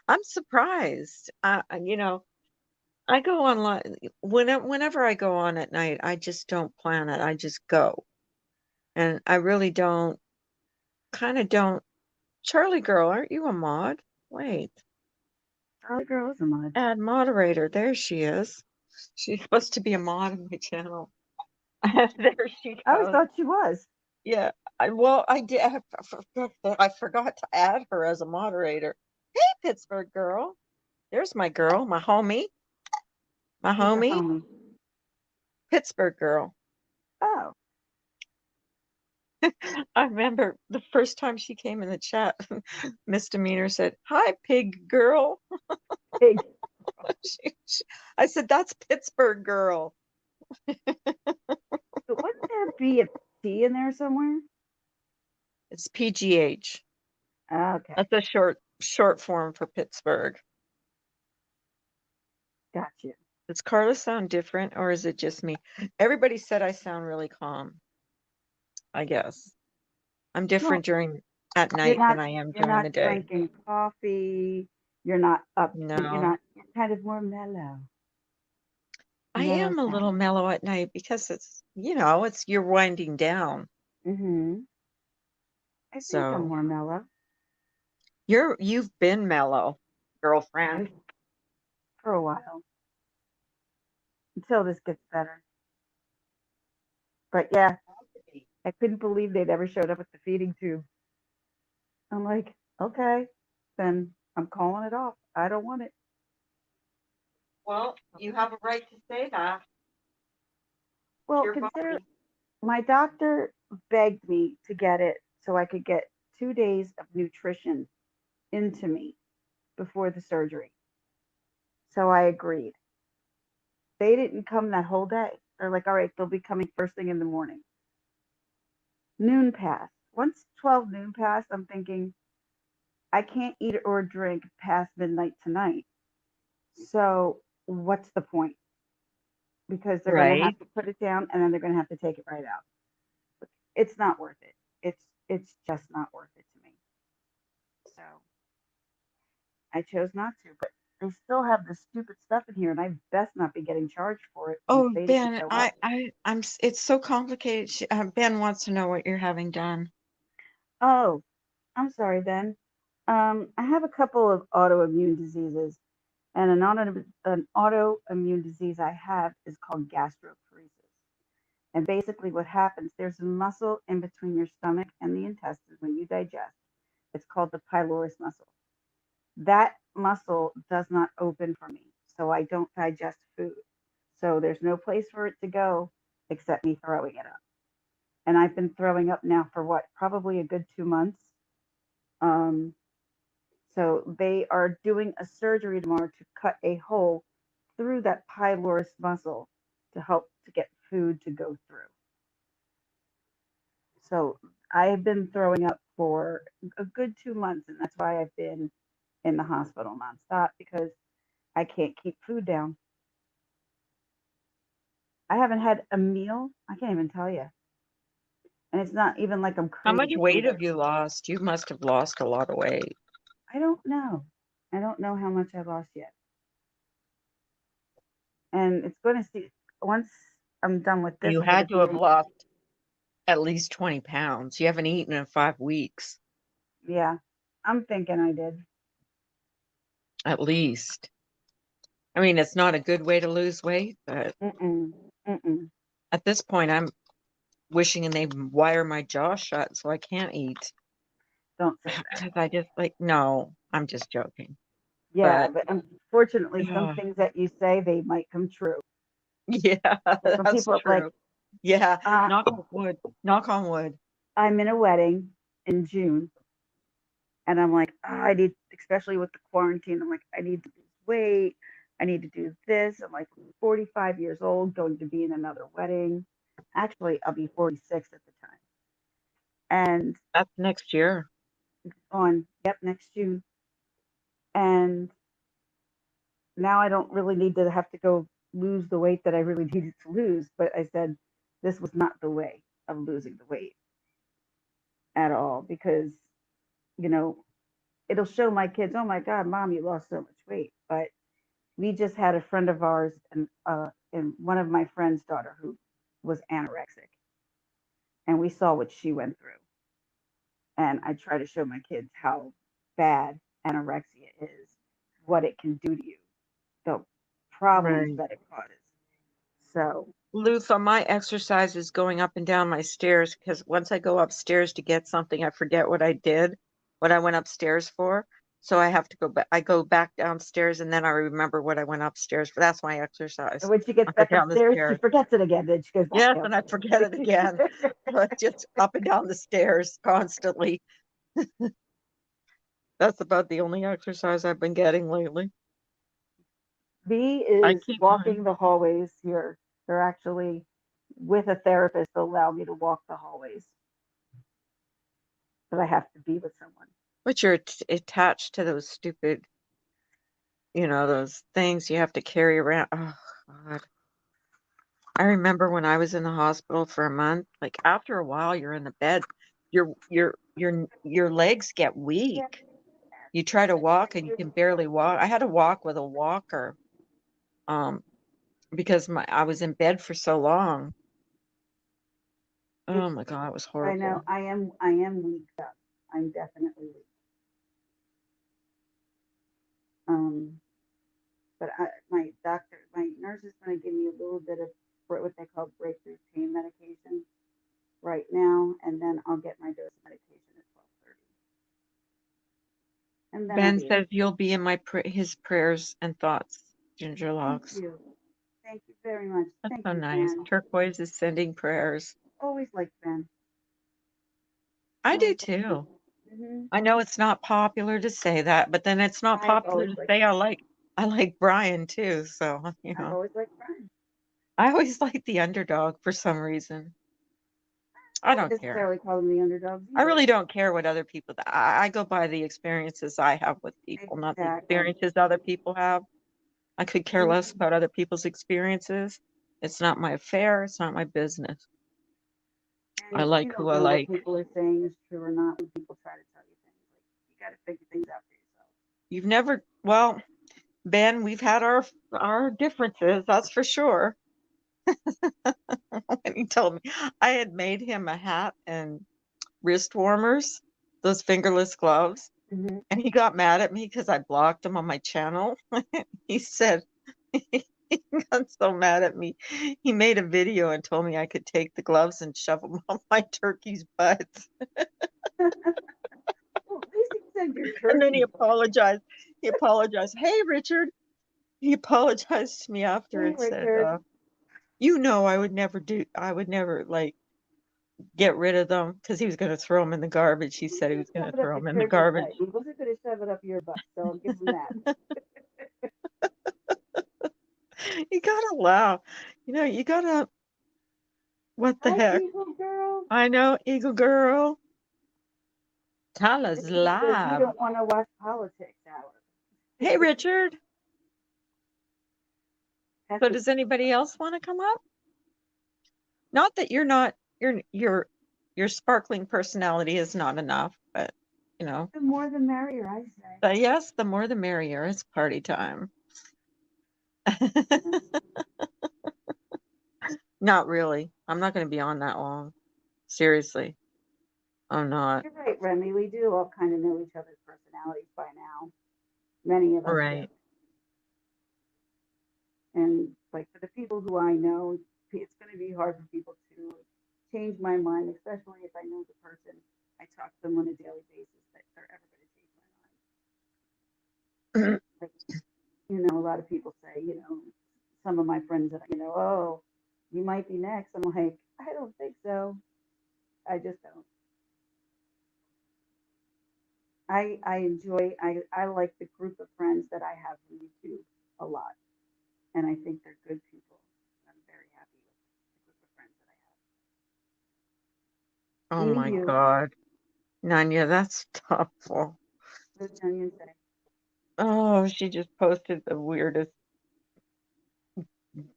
[SPEAKER 1] I'm surprised. I go online whenever I go on at night, I just don't plan it. I just go. And I really don't kind of don't Charlie girl, aren't you a mod? Wait,
[SPEAKER 2] Charlie girl is a mod.
[SPEAKER 1] add moderator. There she is. She's supposed to be a mod on my channel. There she
[SPEAKER 2] I always
[SPEAKER 1] goes.
[SPEAKER 2] thought she was.
[SPEAKER 1] Yeah. I did. I forgot to add her as a moderator. Hey, Pittsburgh girl. There's my girl, my homie,
[SPEAKER 2] Who's your homie?
[SPEAKER 1] Pittsburgh girl.
[SPEAKER 2] Oh,
[SPEAKER 1] I remember the first time she came in the chat, Misdemeanor said, "Hi, pig girl."
[SPEAKER 2] pig.
[SPEAKER 1] She- I said, "That's Pittsburgh girl."
[SPEAKER 2] But wouldn't there be a T in there somewhere?
[SPEAKER 1] It's PGH.
[SPEAKER 2] Okay,
[SPEAKER 1] That's a short form for Pittsburgh.
[SPEAKER 2] got you.
[SPEAKER 1] Does Carla sound different, or is it just me? Everybody said I sound really calm. I guess I'm
[SPEAKER 2] Well,
[SPEAKER 1] different at
[SPEAKER 2] you're
[SPEAKER 1] night than
[SPEAKER 2] not
[SPEAKER 1] I am
[SPEAKER 2] you're
[SPEAKER 1] during
[SPEAKER 2] not
[SPEAKER 1] the day.
[SPEAKER 2] drinking coffee. You're not up.
[SPEAKER 1] No,
[SPEAKER 2] You're kind of more mellow.
[SPEAKER 1] I
[SPEAKER 2] Mellow
[SPEAKER 1] am a little
[SPEAKER 2] sound.
[SPEAKER 1] mellow at night because it's you're winding down.
[SPEAKER 2] Mm-hmm. I think I'm
[SPEAKER 1] So
[SPEAKER 2] more mellow.
[SPEAKER 1] you've been mellow, girlfriend.
[SPEAKER 2] For a while until this gets better. But yeah, I couldn't believe they'd ever showed up with the feeding tube. I'm like, okay, then I'm calling it off. I don't want it.
[SPEAKER 1] Well, you have a right to say that. It's
[SPEAKER 2] Well,
[SPEAKER 1] your
[SPEAKER 2] consider
[SPEAKER 1] body.
[SPEAKER 2] my doctor begged me to get it so I could get 2 days of nutrition into me before the surgery. So I agreed. They didn't come that whole day. They're like, all right, they'll be coming first thing in the morning. Noon passed. Once 12 noon passed, I'm thinking, I can't eat or drink past midnight tonight. So what's the point? Because they're going to
[SPEAKER 1] Right.
[SPEAKER 2] have to put it down and then they're going to have to take it right out. It's not worth it. It's just not worth it to me. So I chose not to. But they still have this stupid stuff in here, and I best not be getting charged for it since
[SPEAKER 1] Oh,
[SPEAKER 2] they didn't
[SPEAKER 1] Ben,
[SPEAKER 2] show up.
[SPEAKER 1] it's so complicated. Ben wants to know what you're having done.
[SPEAKER 2] Oh, I'm sorry, Ben. I have a couple of autoimmune diseases, and an autoimmune disease I have is called gastroparesis. And basically, what happens, there's a muscle in between your stomach and the intestines when you digest. It's called the pylorus muscle. That muscle does not open for me, so I don't digest food. So there's no place for it to go except me throwing it up. And I've been throwing up now for what, probably a good 2 months. Um, so they are doing a surgery tomorrow to cut a hole through that pylorus muscle to help to get food to go through. So I have been throwing up for a good 2 months, and that's why I've been in the hospital nonstop because I can't keep food down. I haven't had a meal. I can't even tell you. And it's not even like I'm
[SPEAKER 1] How much
[SPEAKER 2] crazy
[SPEAKER 1] weight
[SPEAKER 2] either.
[SPEAKER 1] have you lost? You must have lost a lot of weight.
[SPEAKER 2] I don't know. I don't know how much I lost yet. And it's going to see once I'm done with this,
[SPEAKER 1] You
[SPEAKER 2] I'm going to
[SPEAKER 1] had to
[SPEAKER 2] be
[SPEAKER 1] have
[SPEAKER 2] in.
[SPEAKER 1] lost at least 20 pounds. You haven't eaten in 5 weeks,
[SPEAKER 2] Yeah, I'm thinking I did.
[SPEAKER 1] at least. I mean, it's not a good way to lose weight, but
[SPEAKER 2] Mm-mm. Mm-mm.
[SPEAKER 1] at this point, I'm wishing and they wire my jaw shut so I can't eat.
[SPEAKER 2] Don't say that.
[SPEAKER 1] Because I just no, I'm just joking.
[SPEAKER 2] Yeah,
[SPEAKER 1] But
[SPEAKER 2] but unfortunately, some
[SPEAKER 1] uh,
[SPEAKER 2] things that you say, they might come true.
[SPEAKER 1] yeah,
[SPEAKER 2] Some
[SPEAKER 1] that's
[SPEAKER 2] people are like,
[SPEAKER 1] true. Yeah,
[SPEAKER 2] uh,
[SPEAKER 1] knock on wood. Knock on wood.
[SPEAKER 2] I'm in a wedding in June, and I'm like, oh, I need, especially with the quarantine, I'm like, I need to lose weight. I need to do this. I'm like 45 years old, going to be in another wedding. Actually, I'll be 46 at the time. And
[SPEAKER 1] That's next year.
[SPEAKER 2] yep, next June. And now I don't really need to have to go lose the weight that I really needed to lose. But I said this was not the way of losing the weight at all because, you know, it'll show my kids, oh my God, mom, you lost so much weight. But we just had a friend of ours and one of my friend's daughter who was anorexic, and we saw what she went through. And I try to show my kids how bad anorexia is, what it can do to you, the problems
[SPEAKER 1] Right.
[SPEAKER 2] that it causes. So,
[SPEAKER 1] Luther, my exercise is going up and down my stairs because once I go upstairs to get something, I forget what I did, what I went upstairs for. So I have to go back. I go back downstairs and then I remember what I went upstairs for. That's my exercise.
[SPEAKER 2] when she gets
[SPEAKER 1] Up and
[SPEAKER 2] back
[SPEAKER 1] down the
[SPEAKER 2] upstairs, she
[SPEAKER 1] stairs.
[SPEAKER 2] forgets it again. Then she goes back
[SPEAKER 1] Yes, and I
[SPEAKER 2] downstairs.
[SPEAKER 1] forget it again. So it's just up and down the stairs constantly. That's about the only exercise I've been getting lately.
[SPEAKER 2] B
[SPEAKER 1] I
[SPEAKER 2] is
[SPEAKER 1] keep mine.
[SPEAKER 2] walking the hallways here. They're actually with a therapist to allow me to walk the hallways, but I have to be with someone.
[SPEAKER 1] But you're attached to those stupid, those things you have to carry around. Oh, God. I remember when I was in the hospital for a month, like after a while you're in the bed, your legs get weak. You try to walk and you can barely walk. I had to walk with a walker, um, because I was in bed for so long.
[SPEAKER 2] It's,
[SPEAKER 1] Oh my God, it was
[SPEAKER 2] I know
[SPEAKER 1] horrible.
[SPEAKER 2] I am weak up. I'm definitely weak. Um, but my nurse is going to give me a little bit of what they call breakthrough pain medication right now, and then I'll get my dose of medication at 12:30, and then I'll
[SPEAKER 1] Ben
[SPEAKER 2] be able.
[SPEAKER 1] says you'll be in his prayers and thoughts, Ginger
[SPEAKER 2] Thank
[SPEAKER 1] Locks.
[SPEAKER 2] you, thank you very much.
[SPEAKER 1] That's
[SPEAKER 2] Thank
[SPEAKER 1] so
[SPEAKER 2] you,
[SPEAKER 1] nice.
[SPEAKER 2] Ben.
[SPEAKER 1] Turquoise is sending prayers.
[SPEAKER 2] Always like Ben.
[SPEAKER 1] I do
[SPEAKER 2] Always.
[SPEAKER 1] too.
[SPEAKER 2] Hmm.
[SPEAKER 1] I know it's not popular to say that, but then it's not
[SPEAKER 2] I've
[SPEAKER 1] popular
[SPEAKER 2] always
[SPEAKER 1] to
[SPEAKER 2] liked.
[SPEAKER 1] say I like Brian too. So,
[SPEAKER 2] I've always liked Ben.
[SPEAKER 1] I always like the underdog for some reason. I
[SPEAKER 2] I wouldn't
[SPEAKER 1] don't care.
[SPEAKER 2] necessarily call them the underdogs
[SPEAKER 1] I
[SPEAKER 2] either.
[SPEAKER 1] really don't care what other people. I go by the experiences I have with people, not the
[SPEAKER 2] Exactly.
[SPEAKER 1] experiences other people have. I could care less
[SPEAKER 2] Mhm.
[SPEAKER 1] about other people's experiences. It's not my affair. It's not my business. I
[SPEAKER 2] And you
[SPEAKER 1] like who
[SPEAKER 2] don't
[SPEAKER 1] I
[SPEAKER 2] know what
[SPEAKER 1] like.
[SPEAKER 2] people are saying is true or not when people try to tell you things. Like you got to figure things out for yourself.
[SPEAKER 1] You've never, well, Ben, we've had our differences, that's for sure. And he told me I had made him a hat and wrist warmers, those fingerless gloves,
[SPEAKER 2] Hmm.
[SPEAKER 1] and he got mad at me because I blocked him on my channel. He said he got so mad at me. He made a video and told me I could take the gloves and shove them on my turkey's butt.
[SPEAKER 2] Well, at least he said your
[SPEAKER 1] And then he
[SPEAKER 2] turkey.
[SPEAKER 1] apologized. He apologized. Hey, Richard. He apologized to me after
[SPEAKER 2] Hey,
[SPEAKER 1] and said,
[SPEAKER 2] Richard.
[SPEAKER 1] I would never like get rid of them because he was going to throw them in the garbage. He
[SPEAKER 2] He
[SPEAKER 1] said he
[SPEAKER 2] did
[SPEAKER 1] was going
[SPEAKER 2] shove
[SPEAKER 1] to
[SPEAKER 2] it up
[SPEAKER 1] throw
[SPEAKER 2] your
[SPEAKER 1] them in the
[SPEAKER 2] turkey butt.
[SPEAKER 1] garbage.
[SPEAKER 2] He wasn't going to shove it up your butt, so I'll give him that.
[SPEAKER 1] You gotta laugh. You gotta, what the
[SPEAKER 2] Hi,
[SPEAKER 1] heck?
[SPEAKER 2] Eagle Girl.
[SPEAKER 1] I know, Eagle Girl. Tala's
[SPEAKER 2] He says you
[SPEAKER 1] live.
[SPEAKER 2] don't want to watch politics hour.
[SPEAKER 1] Hey, Richard.
[SPEAKER 2] That's
[SPEAKER 1] So
[SPEAKER 2] what
[SPEAKER 1] does anybody else want to come up? Not that you're not, your sparkling personality is not enough, but you know,
[SPEAKER 2] the more the merrier, I say.
[SPEAKER 1] but yes, the more the merrier. It's party time. Not really. I'm not going to be on that long. Seriously, I'm not.
[SPEAKER 2] You're right, Remy. We do all kind of know each other's personalities by now. Many of us do.
[SPEAKER 1] Right.
[SPEAKER 2] And like for the people who I know, it's going to be hard for people to change my mind, especially if I know the person. I talk to them on a daily basis that they're ever going to change my mind. Like, a lot of people say, some of my friends that, oh, you might be next. I'm like, I don't think so. I just don't. I like the group of friends that I have from YouTube a lot. And I think they're good people. I'm very happy with the group of friends that I
[SPEAKER 1] Oh
[SPEAKER 2] have.
[SPEAKER 1] my
[SPEAKER 2] Anywho,
[SPEAKER 1] God. Nanya, that's thoughtful.
[SPEAKER 2] what did Onion say?
[SPEAKER 1] Oh, she just posted the weirdest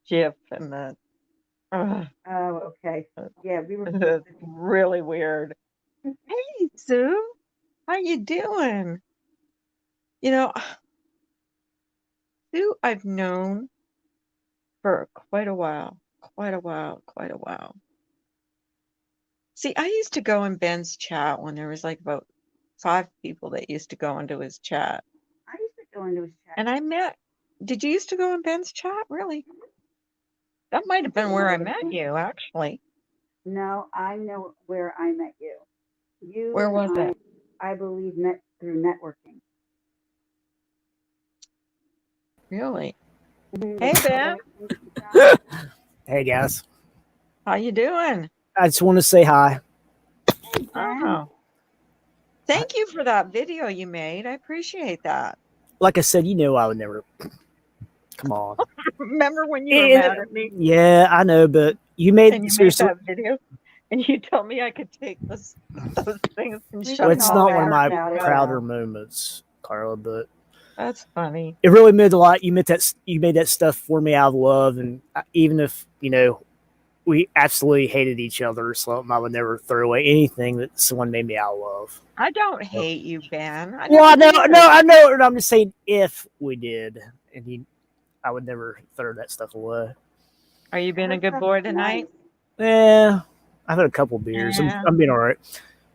[SPEAKER 1] GIF and uh,
[SPEAKER 2] Oh, okay. Yeah, we were supposed
[SPEAKER 1] it's really weird.
[SPEAKER 2] to.
[SPEAKER 1] Hey, Sue, how you doing? You know, Sue, I've known for quite a while, quite a while, quite a while. See, I used to go in Ben's chat when there was like about 5 people that used to go into his chat.
[SPEAKER 2] I used to go into his chat.
[SPEAKER 1] And I met, did you used to go in Ben's chat? Really? That might have been where I met you, actually.
[SPEAKER 2] No, I know where I met you. You
[SPEAKER 1] Where
[SPEAKER 2] and
[SPEAKER 1] was it?
[SPEAKER 2] I believe, met through networking.
[SPEAKER 1] Really?
[SPEAKER 2] Mhm.
[SPEAKER 1] Hey, Ben,
[SPEAKER 3] Hey guys,
[SPEAKER 1] how you doing?
[SPEAKER 3] I just want to say hi.
[SPEAKER 2] Hey, Ben.
[SPEAKER 1] Oh, thank you for that video you made. I appreciate that.
[SPEAKER 3] Like I said, I would never. Come on.
[SPEAKER 1] Remember when you were mad at me
[SPEAKER 3] Yeah, I know, but you made
[SPEAKER 1] and you made
[SPEAKER 3] seriously.
[SPEAKER 1] that video and you told me I could take those things and
[SPEAKER 2] We
[SPEAKER 1] shove
[SPEAKER 3] Well,
[SPEAKER 1] them
[SPEAKER 3] it's
[SPEAKER 2] can
[SPEAKER 1] all
[SPEAKER 2] all
[SPEAKER 3] not one of
[SPEAKER 1] down
[SPEAKER 2] laugh
[SPEAKER 3] my
[SPEAKER 1] your
[SPEAKER 2] about it.
[SPEAKER 1] throat.
[SPEAKER 3] prouder moments, Carla, but
[SPEAKER 1] That's funny.
[SPEAKER 3] it really meant a lot. You made that stuff for me out of love, and even if we absolutely hated each other or something, I would never throw away anything that someone made me out of love.
[SPEAKER 1] I don't hate you, Ben. I
[SPEAKER 3] Well,
[SPEAKER 1] never did.
[SPEAKER 3] I know, and I'm just saying if we did, I would never throw that stuff away.
[SPEAKER 1] Are you being a
[SPEAKER 2] That
[SPEAKER 1] good
[SPEAKER 2] stuff
[SPEAKER 1] boy
[SPEAKER 2] is
[SPEAKER 1] tonight?
[SPEAKER 2] nice.
[SPEAKER 3] Yeah, I've had a couple beers.
[SPEAKER 1] Yeah.
[SPEAKER 3] I'm being all right.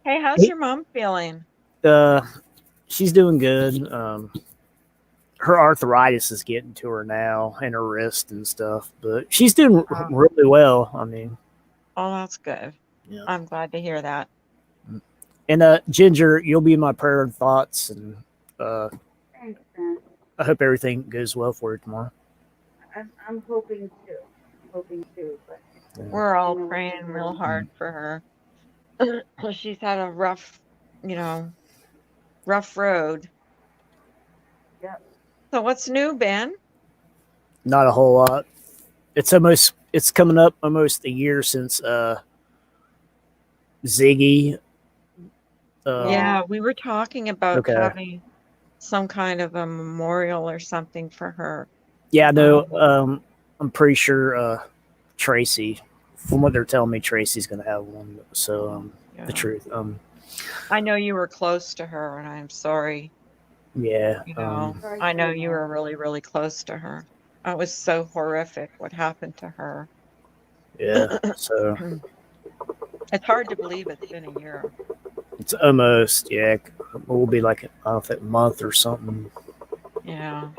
[SPEAKER 1] Hey, how's
[SPEAKER 3] Hey,
[SPEAKER 1] your mom feeling?
[SPEAKER 3] she's doing good. Her arthritis is getting to her now and her wrist and stuff, but she's doing
[SPEAKER 1] Oh,
[SPEAKER 3] really well. I mean,
[SPEAKER 1] oh, that's good.
[SPEAKER 3] yeah.
[SPEAKER 1] I'm glad to hear that.
[SPEAKER 3] And Ginger, you'll be in my prayer and thoughts, and
[SPEAKER 2] Thanks, Ben.
[SPEAKER 3] I hope everything goes well for you tomorrow.
[SPEAKER 2] I'm hoping to. But
[SPEAKER 3] Yeah.
[SPEAKER 1] We're all
[SPEAKER 2] you know what
[SPEAKER 1] praying
[SPEAKER 2] you're
[SPEAKER 1] real
[SPEAKER 2] doing.
[SPEAKER 1] hard for her. She's had a rough, rough road.
[SPEAKER 2] Yep.
[SPEAKER 1] So what's new, Ben?
[SPEAKER 3] Not a whole lot. It's coming up almost a year since Ziggy.
[SPEAKER 1] Yeah, we were talking about
[SPEAKER 3] Okay.
[SPEAKER 1] having some kind of a memorial or something for her.
[SPEAKER 3] Yeah, no. I'm pretty sure Tracy, from what they're telling me, Tracy's gonna have one. So
[SPEAKER 1] Yeah.
[SPEAKER 3] the truth.
[SPEAKER 1] I know you were close to her, and I'm sorry.
[SPEAKER 3] Yeah.
[SPEAKER 2] Sorry
[SPEAKER 1] I
[SPEAKER 2] to
[SPEAKER 1] know
[SPEAKER 2] hear
[SPEAKER 1] you
[SPEAKER 2] that.
[SPEAKER 1] were really, really close to her. It was so horrific what happened to her.
[SPEAKER 3] Yeah. So
[SPEAKER 1] It's hard to believe it's been a year.
[SPEAKER 3] it's almost, yeah. It will be like, I don't know, a month or something.
[SPEAKER 1] Yeah.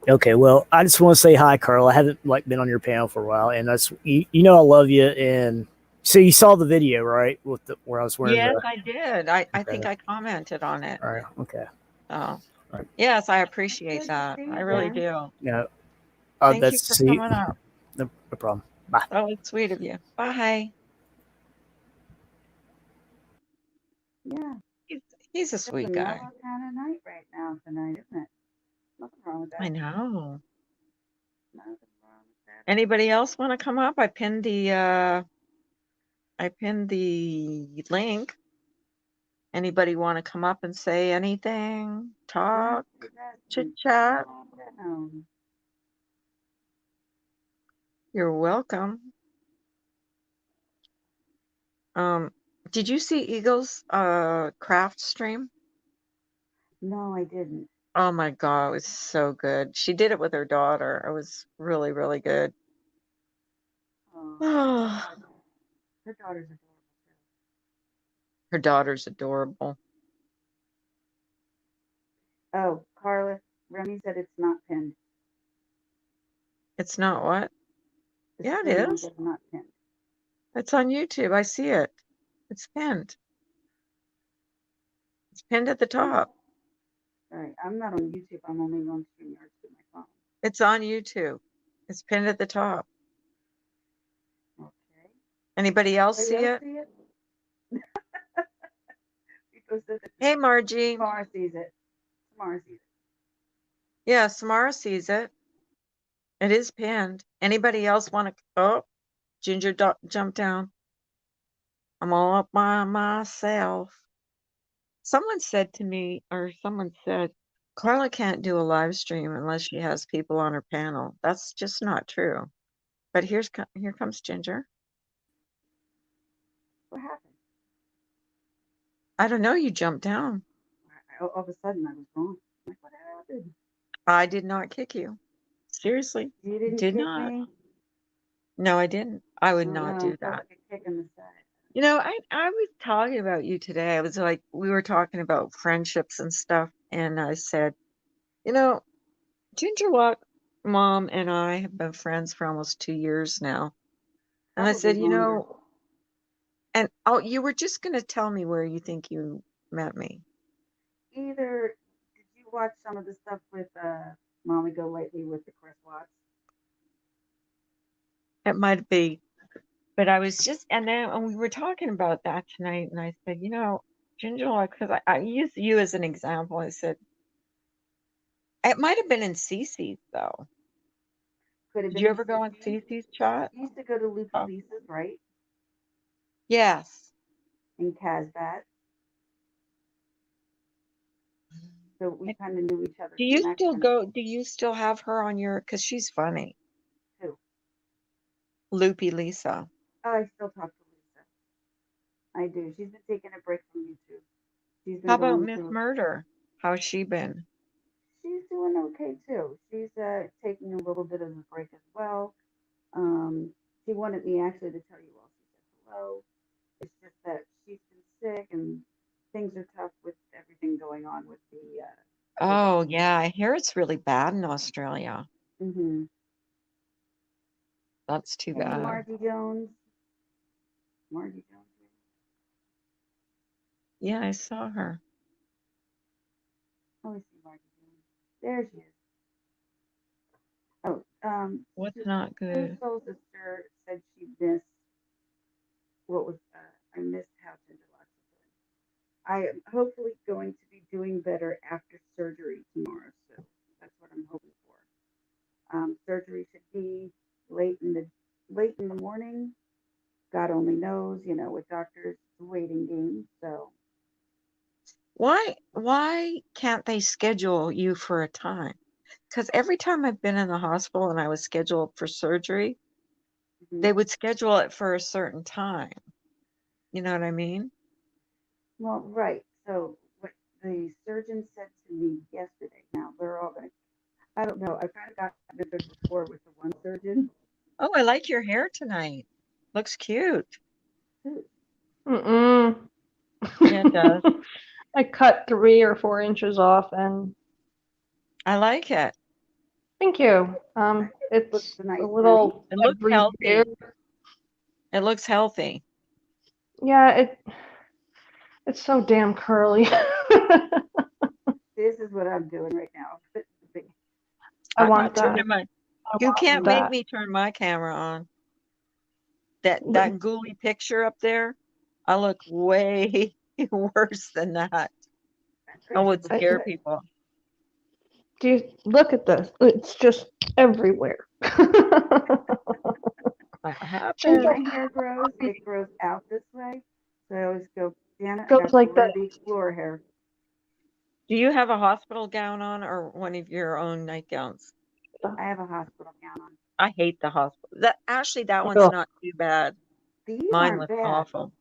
[SPEAKER 3] Okay, well, I just want to say hi, Carl. I haven't been on your panel for a while, and that's you know I love you. And so you saw the video, right? With where I was wearing
[SPEAKER 1] Yes,
[SPEAKER 3] the.
[SPEAKER 1] I did. I think
[SPEAKER 3] Okay.
[SPEAKER 1] I commented on it.
[SPEAKER 3] All right. Okay.
[SPEAKER 1] Oh,
[SPEAKER 3] Right.
[SPEAKER 1] yes, I
[SPEAKER 2] Good
[SPEAKER 1] appreciate
[SPEAKER 2] to
[SPEAKER 1] that.
[SPEAKER 2] see
[SPEAKER 1] I
[SPEAKER 2] you,
[SPEAKER 1] really
[SPEAKER 2] Ben.
[SPEAKER 1] do.
[SPEAKER 3] Yeah.
[SPEAKER 1] Thank you
[SPEAKER 3] That's
[SPEAKER 1] for
[SPEAKER 3] see.
[SPEAKER 1] coming up.
[SPEAKER 3] No problem. Bye.
[SPEAKER 1] Oh, it's sweet of you. Bye.
[SPEAKER 2] Yeah.
[SPEAKER 1] He's a
[SPEAKER 2] It's a
[SPEAKER 1] sweet guy.
[SPEAKER 2] mellow kind of night right now tonight, isn't it? Nothing wrong with that.
[SPEAKER 1] I know.
[SPEAKER 2] Nothing wrong with that.
[SPEAKER 1] Anybody else want to come up? I pinned the link. Anybody want to come up and say anything? Talk, chit chat? You're welcome. Did you see Eagle's craft stream?
[SPEAKER 2] No, I didn't.
[SPEAKER 1] Oh my God, it was so good. She did it with her daughter. It was really, really good.
[SPEAKER 2] Oh, her daughter's adorable too.
[SPEAKER 1] Her daughter's adorable.
[SPEAKER 2] Oh, Carla, Remy said it's not pinned.
[SPEAKER 1] It's not what?
[SPEAKER 2] The
[SPEAKER 1] Yeah, it
[SPEAKER 2] stream link
[SPEAKER 1] is.
[SPEAKER 2] is not pinned.
[SPEAKER 1] It's on YouTube. I see it. It's pinned. It's pinned at the top.
[SPEAKER 2] All right, I'm not on YouTube. I'm only on StreamYard with my phone.
[SPEAKER 1] It's on YouTube. It's pinned at the top.
[SPEAKER 2] Okay.
[SPEAKER 1] Anybody else see
[SPEAKER 2] Anybody else
[SPEAKER 1] it?
[SPEAKER 2] see it? People said that
[SPEAKER 1] Hey, Margie.
[SPEAKER 2] Samara sees it. Samara sees it.
[SPEAKER 1] Yeah, Samara sees it. It is pinned. Anybody else want to? Oh, Ginger jump down. I'm all up by myself. Someone said to me, or someone said, Carla can't do a live stream unless she has people on her panel. That's just not true. But here comes Ginger.
[SPEAKER 2] What happened?
[SPEAKER 1] I don't know. You jumped down.
[SPEAKER 2] All of a sudden, I was gone. I'm like, what happened?
[SPEAKER 1] I did not kick you. Seriously.
[SPEAKER 2] You didn't
[SPEAKER 1] Did
[SPEAKER 2] kick
[SPEAKER 1] not.
[SPEAKER 2] me?
[SPEAKER 1] No, I didn't. I
[SPEAKER 2] I
[SPEAKER 1] would
[SPEAKER 2] don't
[SPEAKER 1] not
[SPEAKER 2] know,
[SPEAKER 1] do
[SPEAKER 2] it felt
[SPEAKER 1] that.
[SPEAKER 2] like a kick in the side.
[SPEAKER 1] You know, I was talking about you today. I was like, we were talking about friendships and stuff, and I said, you know, Ginger Walk Mom and I have been friends for almost 2 years now. And I
[SPEAKER 2] Probably
[SPEAKER 1] said, you
[SPEAKER 2] longer.
[SPEAKER 1] know, and oh, you were just gonna tell me where you think you met me.
[SPEAKER 2] Either did you watch some of the stuff with Mommy Go lately with the Chris Watts?
[SPEAKER 1] It might be, but I was just, and then and we were talking about that tonight, and I said, you know, Ginger Walk, because I used you as an example. I said, it might have been in Cece's though.
[SPEAKER 2] Could have
[SPEAKER 1] Did
[SPEAKER 2] been
[SPEAKER 1] you
[SPEAKER 2] in
[SPEAKER 1] ever go on
[SPEAKER 2] CC.
[SPEAKER 1] Cece's chat?
[SPEAKER 2] She used to go to Loopy
[SPEAKER 1] Oh,
[SPEAKER 2] Lisa's, right?
[SPEAKER 1] yes.
[SPEAKER 2] In Casbat. So we kind of knew each other
[SPEAKER 1] Do you
[SPEAKER 2] from that
[SPEAKER 1] still
[SPEAKER 2] kind of
[SPEAKER 1] go? Do you still have her on your? Because she's funny,
[SPEAKER 2] too.
[SPEAKER 1] Loopy Lisa.
[SPEAKER 2] Oh, I still talk to Lisa. I do. She's been taking a break from YouTube. She's
[SPEAKER 1] How
[SPEAKER 2] been
[SPEAKER 1] about
[SPEAKER 2] going
[SPEAKER 1] Miss
[SPEAKER 2] through.
[SPEAKER 1] Murder? How's she been?
[SPEAKER 2] She's doing okay too. She's taking a little bit of a break as well. She wanted me actually to tell you all she said hello. It's just that she's been sick and things are tough with everything going on with the COVID.
[SPEAKER 1] Oh, yeah, I hear it's really bad in Australia.
[SPEAKER 2] Mm-hmm.
[SPEAKER 1] That's too
[SPEAKER 2] Hey,
[SPEAKER 1] bad.
[SPEAKER 2] Margie Jones. Margie Jones.
[SPEAKER 1] Yeah, I saw her.
[SPEAKER 2] Oh, I see Margie Jones. There she is. Oh,
[SPEAKER 1] What's not
[SPEAKER 2] Sue's
[SPEAKER 1] good?
[SPEAKER 2] soul sister said she missed what was, I missed how Tinderlocks was doing. I am hopefully going to be doing better after surgery tomorrow, so that's what I'm hoping for. Surgery should be late in the late in the morning. God only knows, you know, with doctors, it's a waiting game. So
[SPEAKER 1] Why can't they schedule you for a time? Because every time I've been in the hospital and I was scheduled for surgery,
[SPEAKER 2] mhm.
[SPEAKER 1] they would schedule it for a certain time. You know what I mean?
[SPEAKER 2] Well, right. So what the surgeon said to me yesterday. Now they're all gonna. I don't know. I kind of got a good rapport with the one surgeon.
[SPEAKER 1] Oh, I like your hair tonight. Looks cute.
[SPEAKER 4] Mm-mm.
[SPEAKER 1] Yeah, it does.
[SPEAKER 4] I cut 3 or 4 inches off, and
[SPEAKER 1] I like it.
[SPEAKER 4] thank you.
[SPEAKER 2] Looks
[SPEAKER 4] It's
[SPEAKER 2] a
[SPEAKER 4] a
[SPEAKER 2] nice body.
[SPEAKER 4] little
[SPEAKER 1] It looks
[SPEAKER 4] everywhere.
[SPEAKER 1] healthy. It looks healthy.
[SPEAKER 4] Yeah, it's so damn curly.
[SPEAKER 2] This is what I'm doing right now.
[SPEAKER 4] I
[SPEAKER 1] I'm
[SPEAKER 4] want
[SPEAKER 1] not
[SPEAKER 4] that.
[SPEAKER 1] turning my,
[SPEAKER 4] I
[SPEAKER 1] you
[SPEAKER 4] want
[SPEAKER 1] can't make
[SPEAKER 4] that.
[SPEAKER 1] me turn my camera on. That
[SPEAKER 4] But
[SPEAKER 1] ghouly picture up there, I look way worse than that. I would
[SPEAKER 2] Looks
[SPEAKER 1] scare
[SPEAKER 2] good.
[SPEAKER 1] people.
[SPEAKER 4] do you look at this? It's just everywhere.
[SPEAKER 1] That
[SPEAKER 2] When
[SPEAKER 4] Ginger
[SPEAKER 1] happens.
[SPEAKER 2] my hair grows, it grows out this way. So I always go, damn it, I
[SPEAKER 4] goes
[SPEAKER 2] got some
[SPEAKER 4] like this.
[SPEAKER 2] Ruby Explorer hair.
[SPEAKER 1] Do you have a hospital gown on or one of your own nightgowns?
[SPEAKER 2] I have a hospital gown on.
[SPEAKER 1] I hate the hospital. That one's
[SPEAKER 4] Ugh.
[SPEAKER 1] not too bad.
[SPEAKER 2] These
[SPEAKER 1] Mine
[SPEAKER 2] aren't
[SPEAKER 1] looks
[SPEAKER 2] bad.
[SPEAKER 1] awful.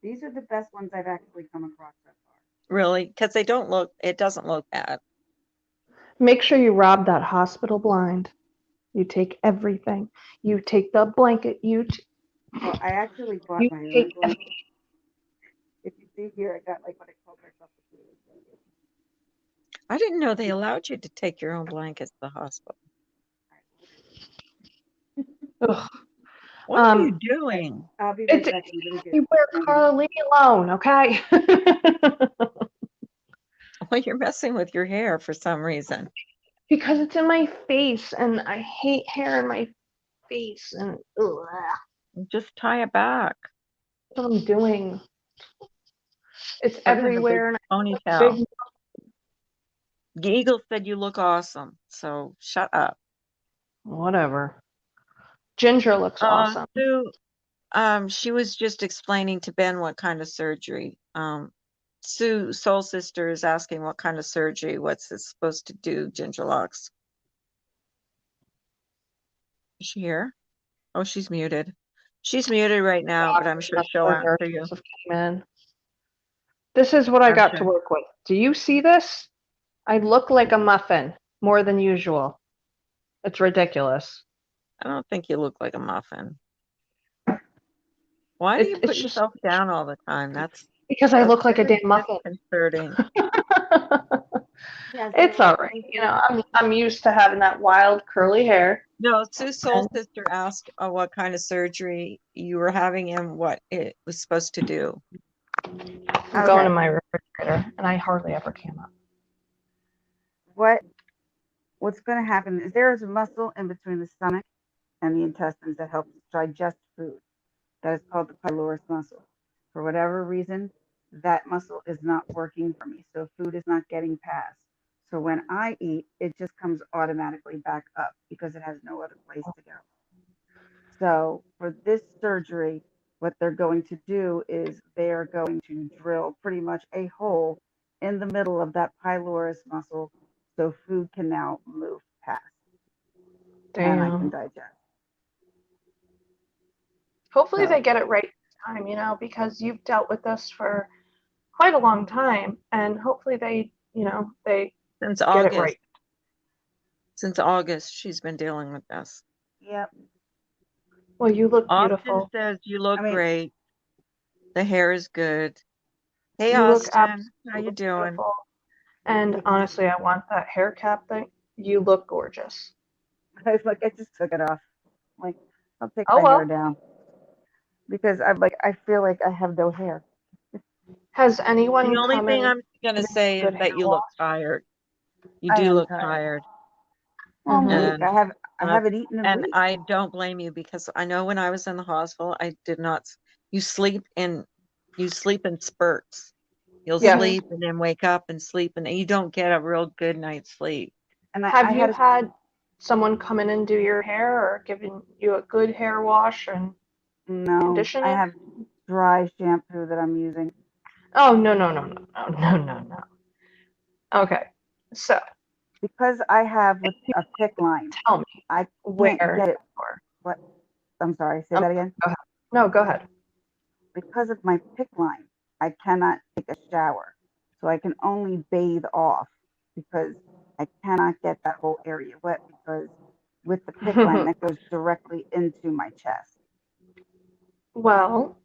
[SPEAKER 2] These are the best ones I've actually come across so far.
[SPEAKER 1] Really, because it doesn't look bad.
[SPEAKER 4] Make sure you rob that hospital blind. You take everything. You take the blanket.
[SPEAKER 2] Well, I actually bought
[SPEAKER 4] You
[SPEAKER 2] my own
[SPEAKER 4] take
[SPEAKER 2] blanket. If you see here, I got like what I call myself a healing blanket.
[SPEAKER 1] I didn't know they allowed you to take your own blankets to the hospital.
[SPEAKER 4] Ugh.
[SPEAKER 1] What are you
[SPEAKER 4] Um,
[SPEAKER 1] doing?
[SPEAKER 2] I'll be right
[SPEAKER 4] it's
[SPEAKER 2] back. I'm gonna get
[SPEAKER 4] you wear
[SPEAKER 2] ready.
[SPEAKER 4] Carla, leave me alone, okay?
[SPEAKER 1] Well, you're messing with your hair for some reason.
[SPEAKER 4] Because it's in my face, and I hate hair in my face, and ugh,
[SPEAKER 1] Just tie it back.
[SPEAKER 4] that's what I'm doing. It's
[SPEAKER 1] Put it in a big
[SPEAKER 4] everywhere, and I look
[SPEAKER 1] ponytail.
[SPEAKER 4] big.
[SPEAKER 1] Eagle said you look awesome, so shut up.
[SPEAKER 4] Whatever. Ginger looks awesome.
[SPEAKER 1] Sue, she was just explaining to Ben what kind of surgery. Sue, Soul Sister, is asking what kind of surgery, what's it supposed to do, Ginger Locks. Is she here? Oh, she's muted. She's muted right now, but I'm sure
[SPEAKER 4] That's
[SPEAKER 1] she'll
[SPEAKER 4] where
[SPEAKER 1] answer you.
[SPEAKER 4] nurses came in. This is what I
[SPEAKER 1] I'm
[SPEAKER 4] got to
[SPEAKER 1] sure.
[SPEAKER 4] work with. Do you see this? I look like a muffin more than usual. It's ridiculous.
[SPEAKER 1] I don't think you look like a muffin. Why do you
[SPEAKER 4] It's
[SPEAKER 1] put
[SPEAKER 4] just
[SPEAKER 1] yourself down all the time?
[SPEAKER 4] because I
[SPEAKER 1] That's
[SPEAKER 4] look like a
[SPEAKER 1] very
[SPEAKER 4] damn muffin.
[SPEAKER 1] disconcerting.
[SPEAKER 2] Yes,
[SPEAKER 4] It's all right. You know, I'm used to having that wild curly hair.
[SPEAKER 1] No, Sue's soul sister asked what kind of surgery you were having and what it was supposed to do.
[SPEAKER 4] I'm going to my refrigerator, and I hardly ever came up.
[SPEAKER 2] What's going to happen is there is a muscle in between the stomach and the intestines that helps digest food. That is called the pylorus muscle. For whatever reason, that muscle is not working for me, so food is not getting past. So when I eat, it just comes automatically back up because it has no other place to go. So for this surgery, what they're going to do is they are going to drill pretty much a hole in the middle of that pylorus muscle so food can now move past and I can
[SPEAKER 4] Damn.
[SPEAKER 2] digest.
[SPEAKER 4] Hopefully
[SPEAKER 2] So
[SPEAKER 4] they get it right this time, you know, because you've dealt with this for quite a long time, and hopefully they, you know, they
[SPEAKER 1] Since
[SPEAKER 4] get it
[SPEAKER 1] August.
[SPEAKER 4] right.
[SPEAKER 1] Since August, she's been dealing with this.
[SPEAKER 2] yep.
[SPEAKER 4] Well, you look
[SPEAKER 1] Austin
[SPEAKER 4] beautiful.
[SPEAKER 1] says you look
[SPEAKER 2] I mean,
[SPEAKER 1] great. The hair is good. Hey,
[SPEAKER 4] You look
[SPEAKER 1] Austin, how you
[SPEAKER 4] absolutely
[SPEAKER 1] doing?
[SPEAKER 4] beautiful. And honestly, I want that hair cap thing. You look gorgeous.
[SPEAKER 2] I was like, I just took it off. Like, I'll take
[SPEAKER 4] Oh
[SPEAKER 2] my hair
[SPEAKER 4] well.
[SPEAKER 2] down because I feel like I have no hair.
[SPEAKER 4] Has
[SPEAKER 1] The
[SPEAKER 4] anyone
[SPEAKER 1] only
[SPEAKER 4] come
[SPEAKER 1] thing
[SPEAKER 4] in
[SPEAKER 1] I'm gonna
[SPEAKER 4] with
[SPEAKER 1] say is
[SPEAKER 4] good hair
[SPEAKER 1] that you look
[SPEAKER 4] wash?
[SPEAKER 1] tired. You
[SPEAKER 2] I
[SPEAKER 1] do
[SPEAKER 2] am
[SPEAKER 1] look
[SPEAKER 2] tired.
[SPEAKER 1] tired.
[SPEAKER 2] Well, I'm
[SPEAKER 4] Mhm.
[SPEAKER 2] weak.
[SPEAKER 1] And
[SPEAKER 2] I
[SPEAKER 1] uh,
[SPEAKER 2] haven't eaten in a
[SPEAKER 1] and
[SPEAKER 2] week.
[SPEAKER 1] I don't blame you because I know when I was in the hospital, I did not. You sleep in spurts. You'll
[SPEAKER 4] Yes.
[SPEAKER 1] sleep and then wake up and sleep, and you don't get a real good night's sleep.
[SPEAKER 2] And
[SPEAKER 4] Have
[SPEAKER 2] I
[SPEAKER 4] you
[SPEAKER 2] had
[SPEAKER 4] had someone come in and do your hair or given you a good hair wash and
[SPEAKER 2] no.
[SPEAKER 4] condition
[SPEAKER 2] I
[SPEAKER 4] it?
[SPEAKER 2] have dry shampoo that I'm using.
[SPEAKER 4] Oh, no. Okay. So,
[SPEAKER 2] Because I have with a PIC line,
[SPEAKER 4] tell me
[SPEAKER 2] I can't
[SPEAKER 4] where
[SPEAKER 2] get it.
[SPEAKER 4] for.
[SPEAKER 2] What? I'm sorry, say
[SPEAKER 4] Um,
[SPEAKER 2] that again.
[SPEAKER 4] go ahead. No, go ahead.
[SPEAKER 2] Because of my PIC line, I cannot take a shower. So I can only bathe off because I cannot get that whole area wet because with the PIC line, that goes directly into my chest.
[SPEAKER 4] Well,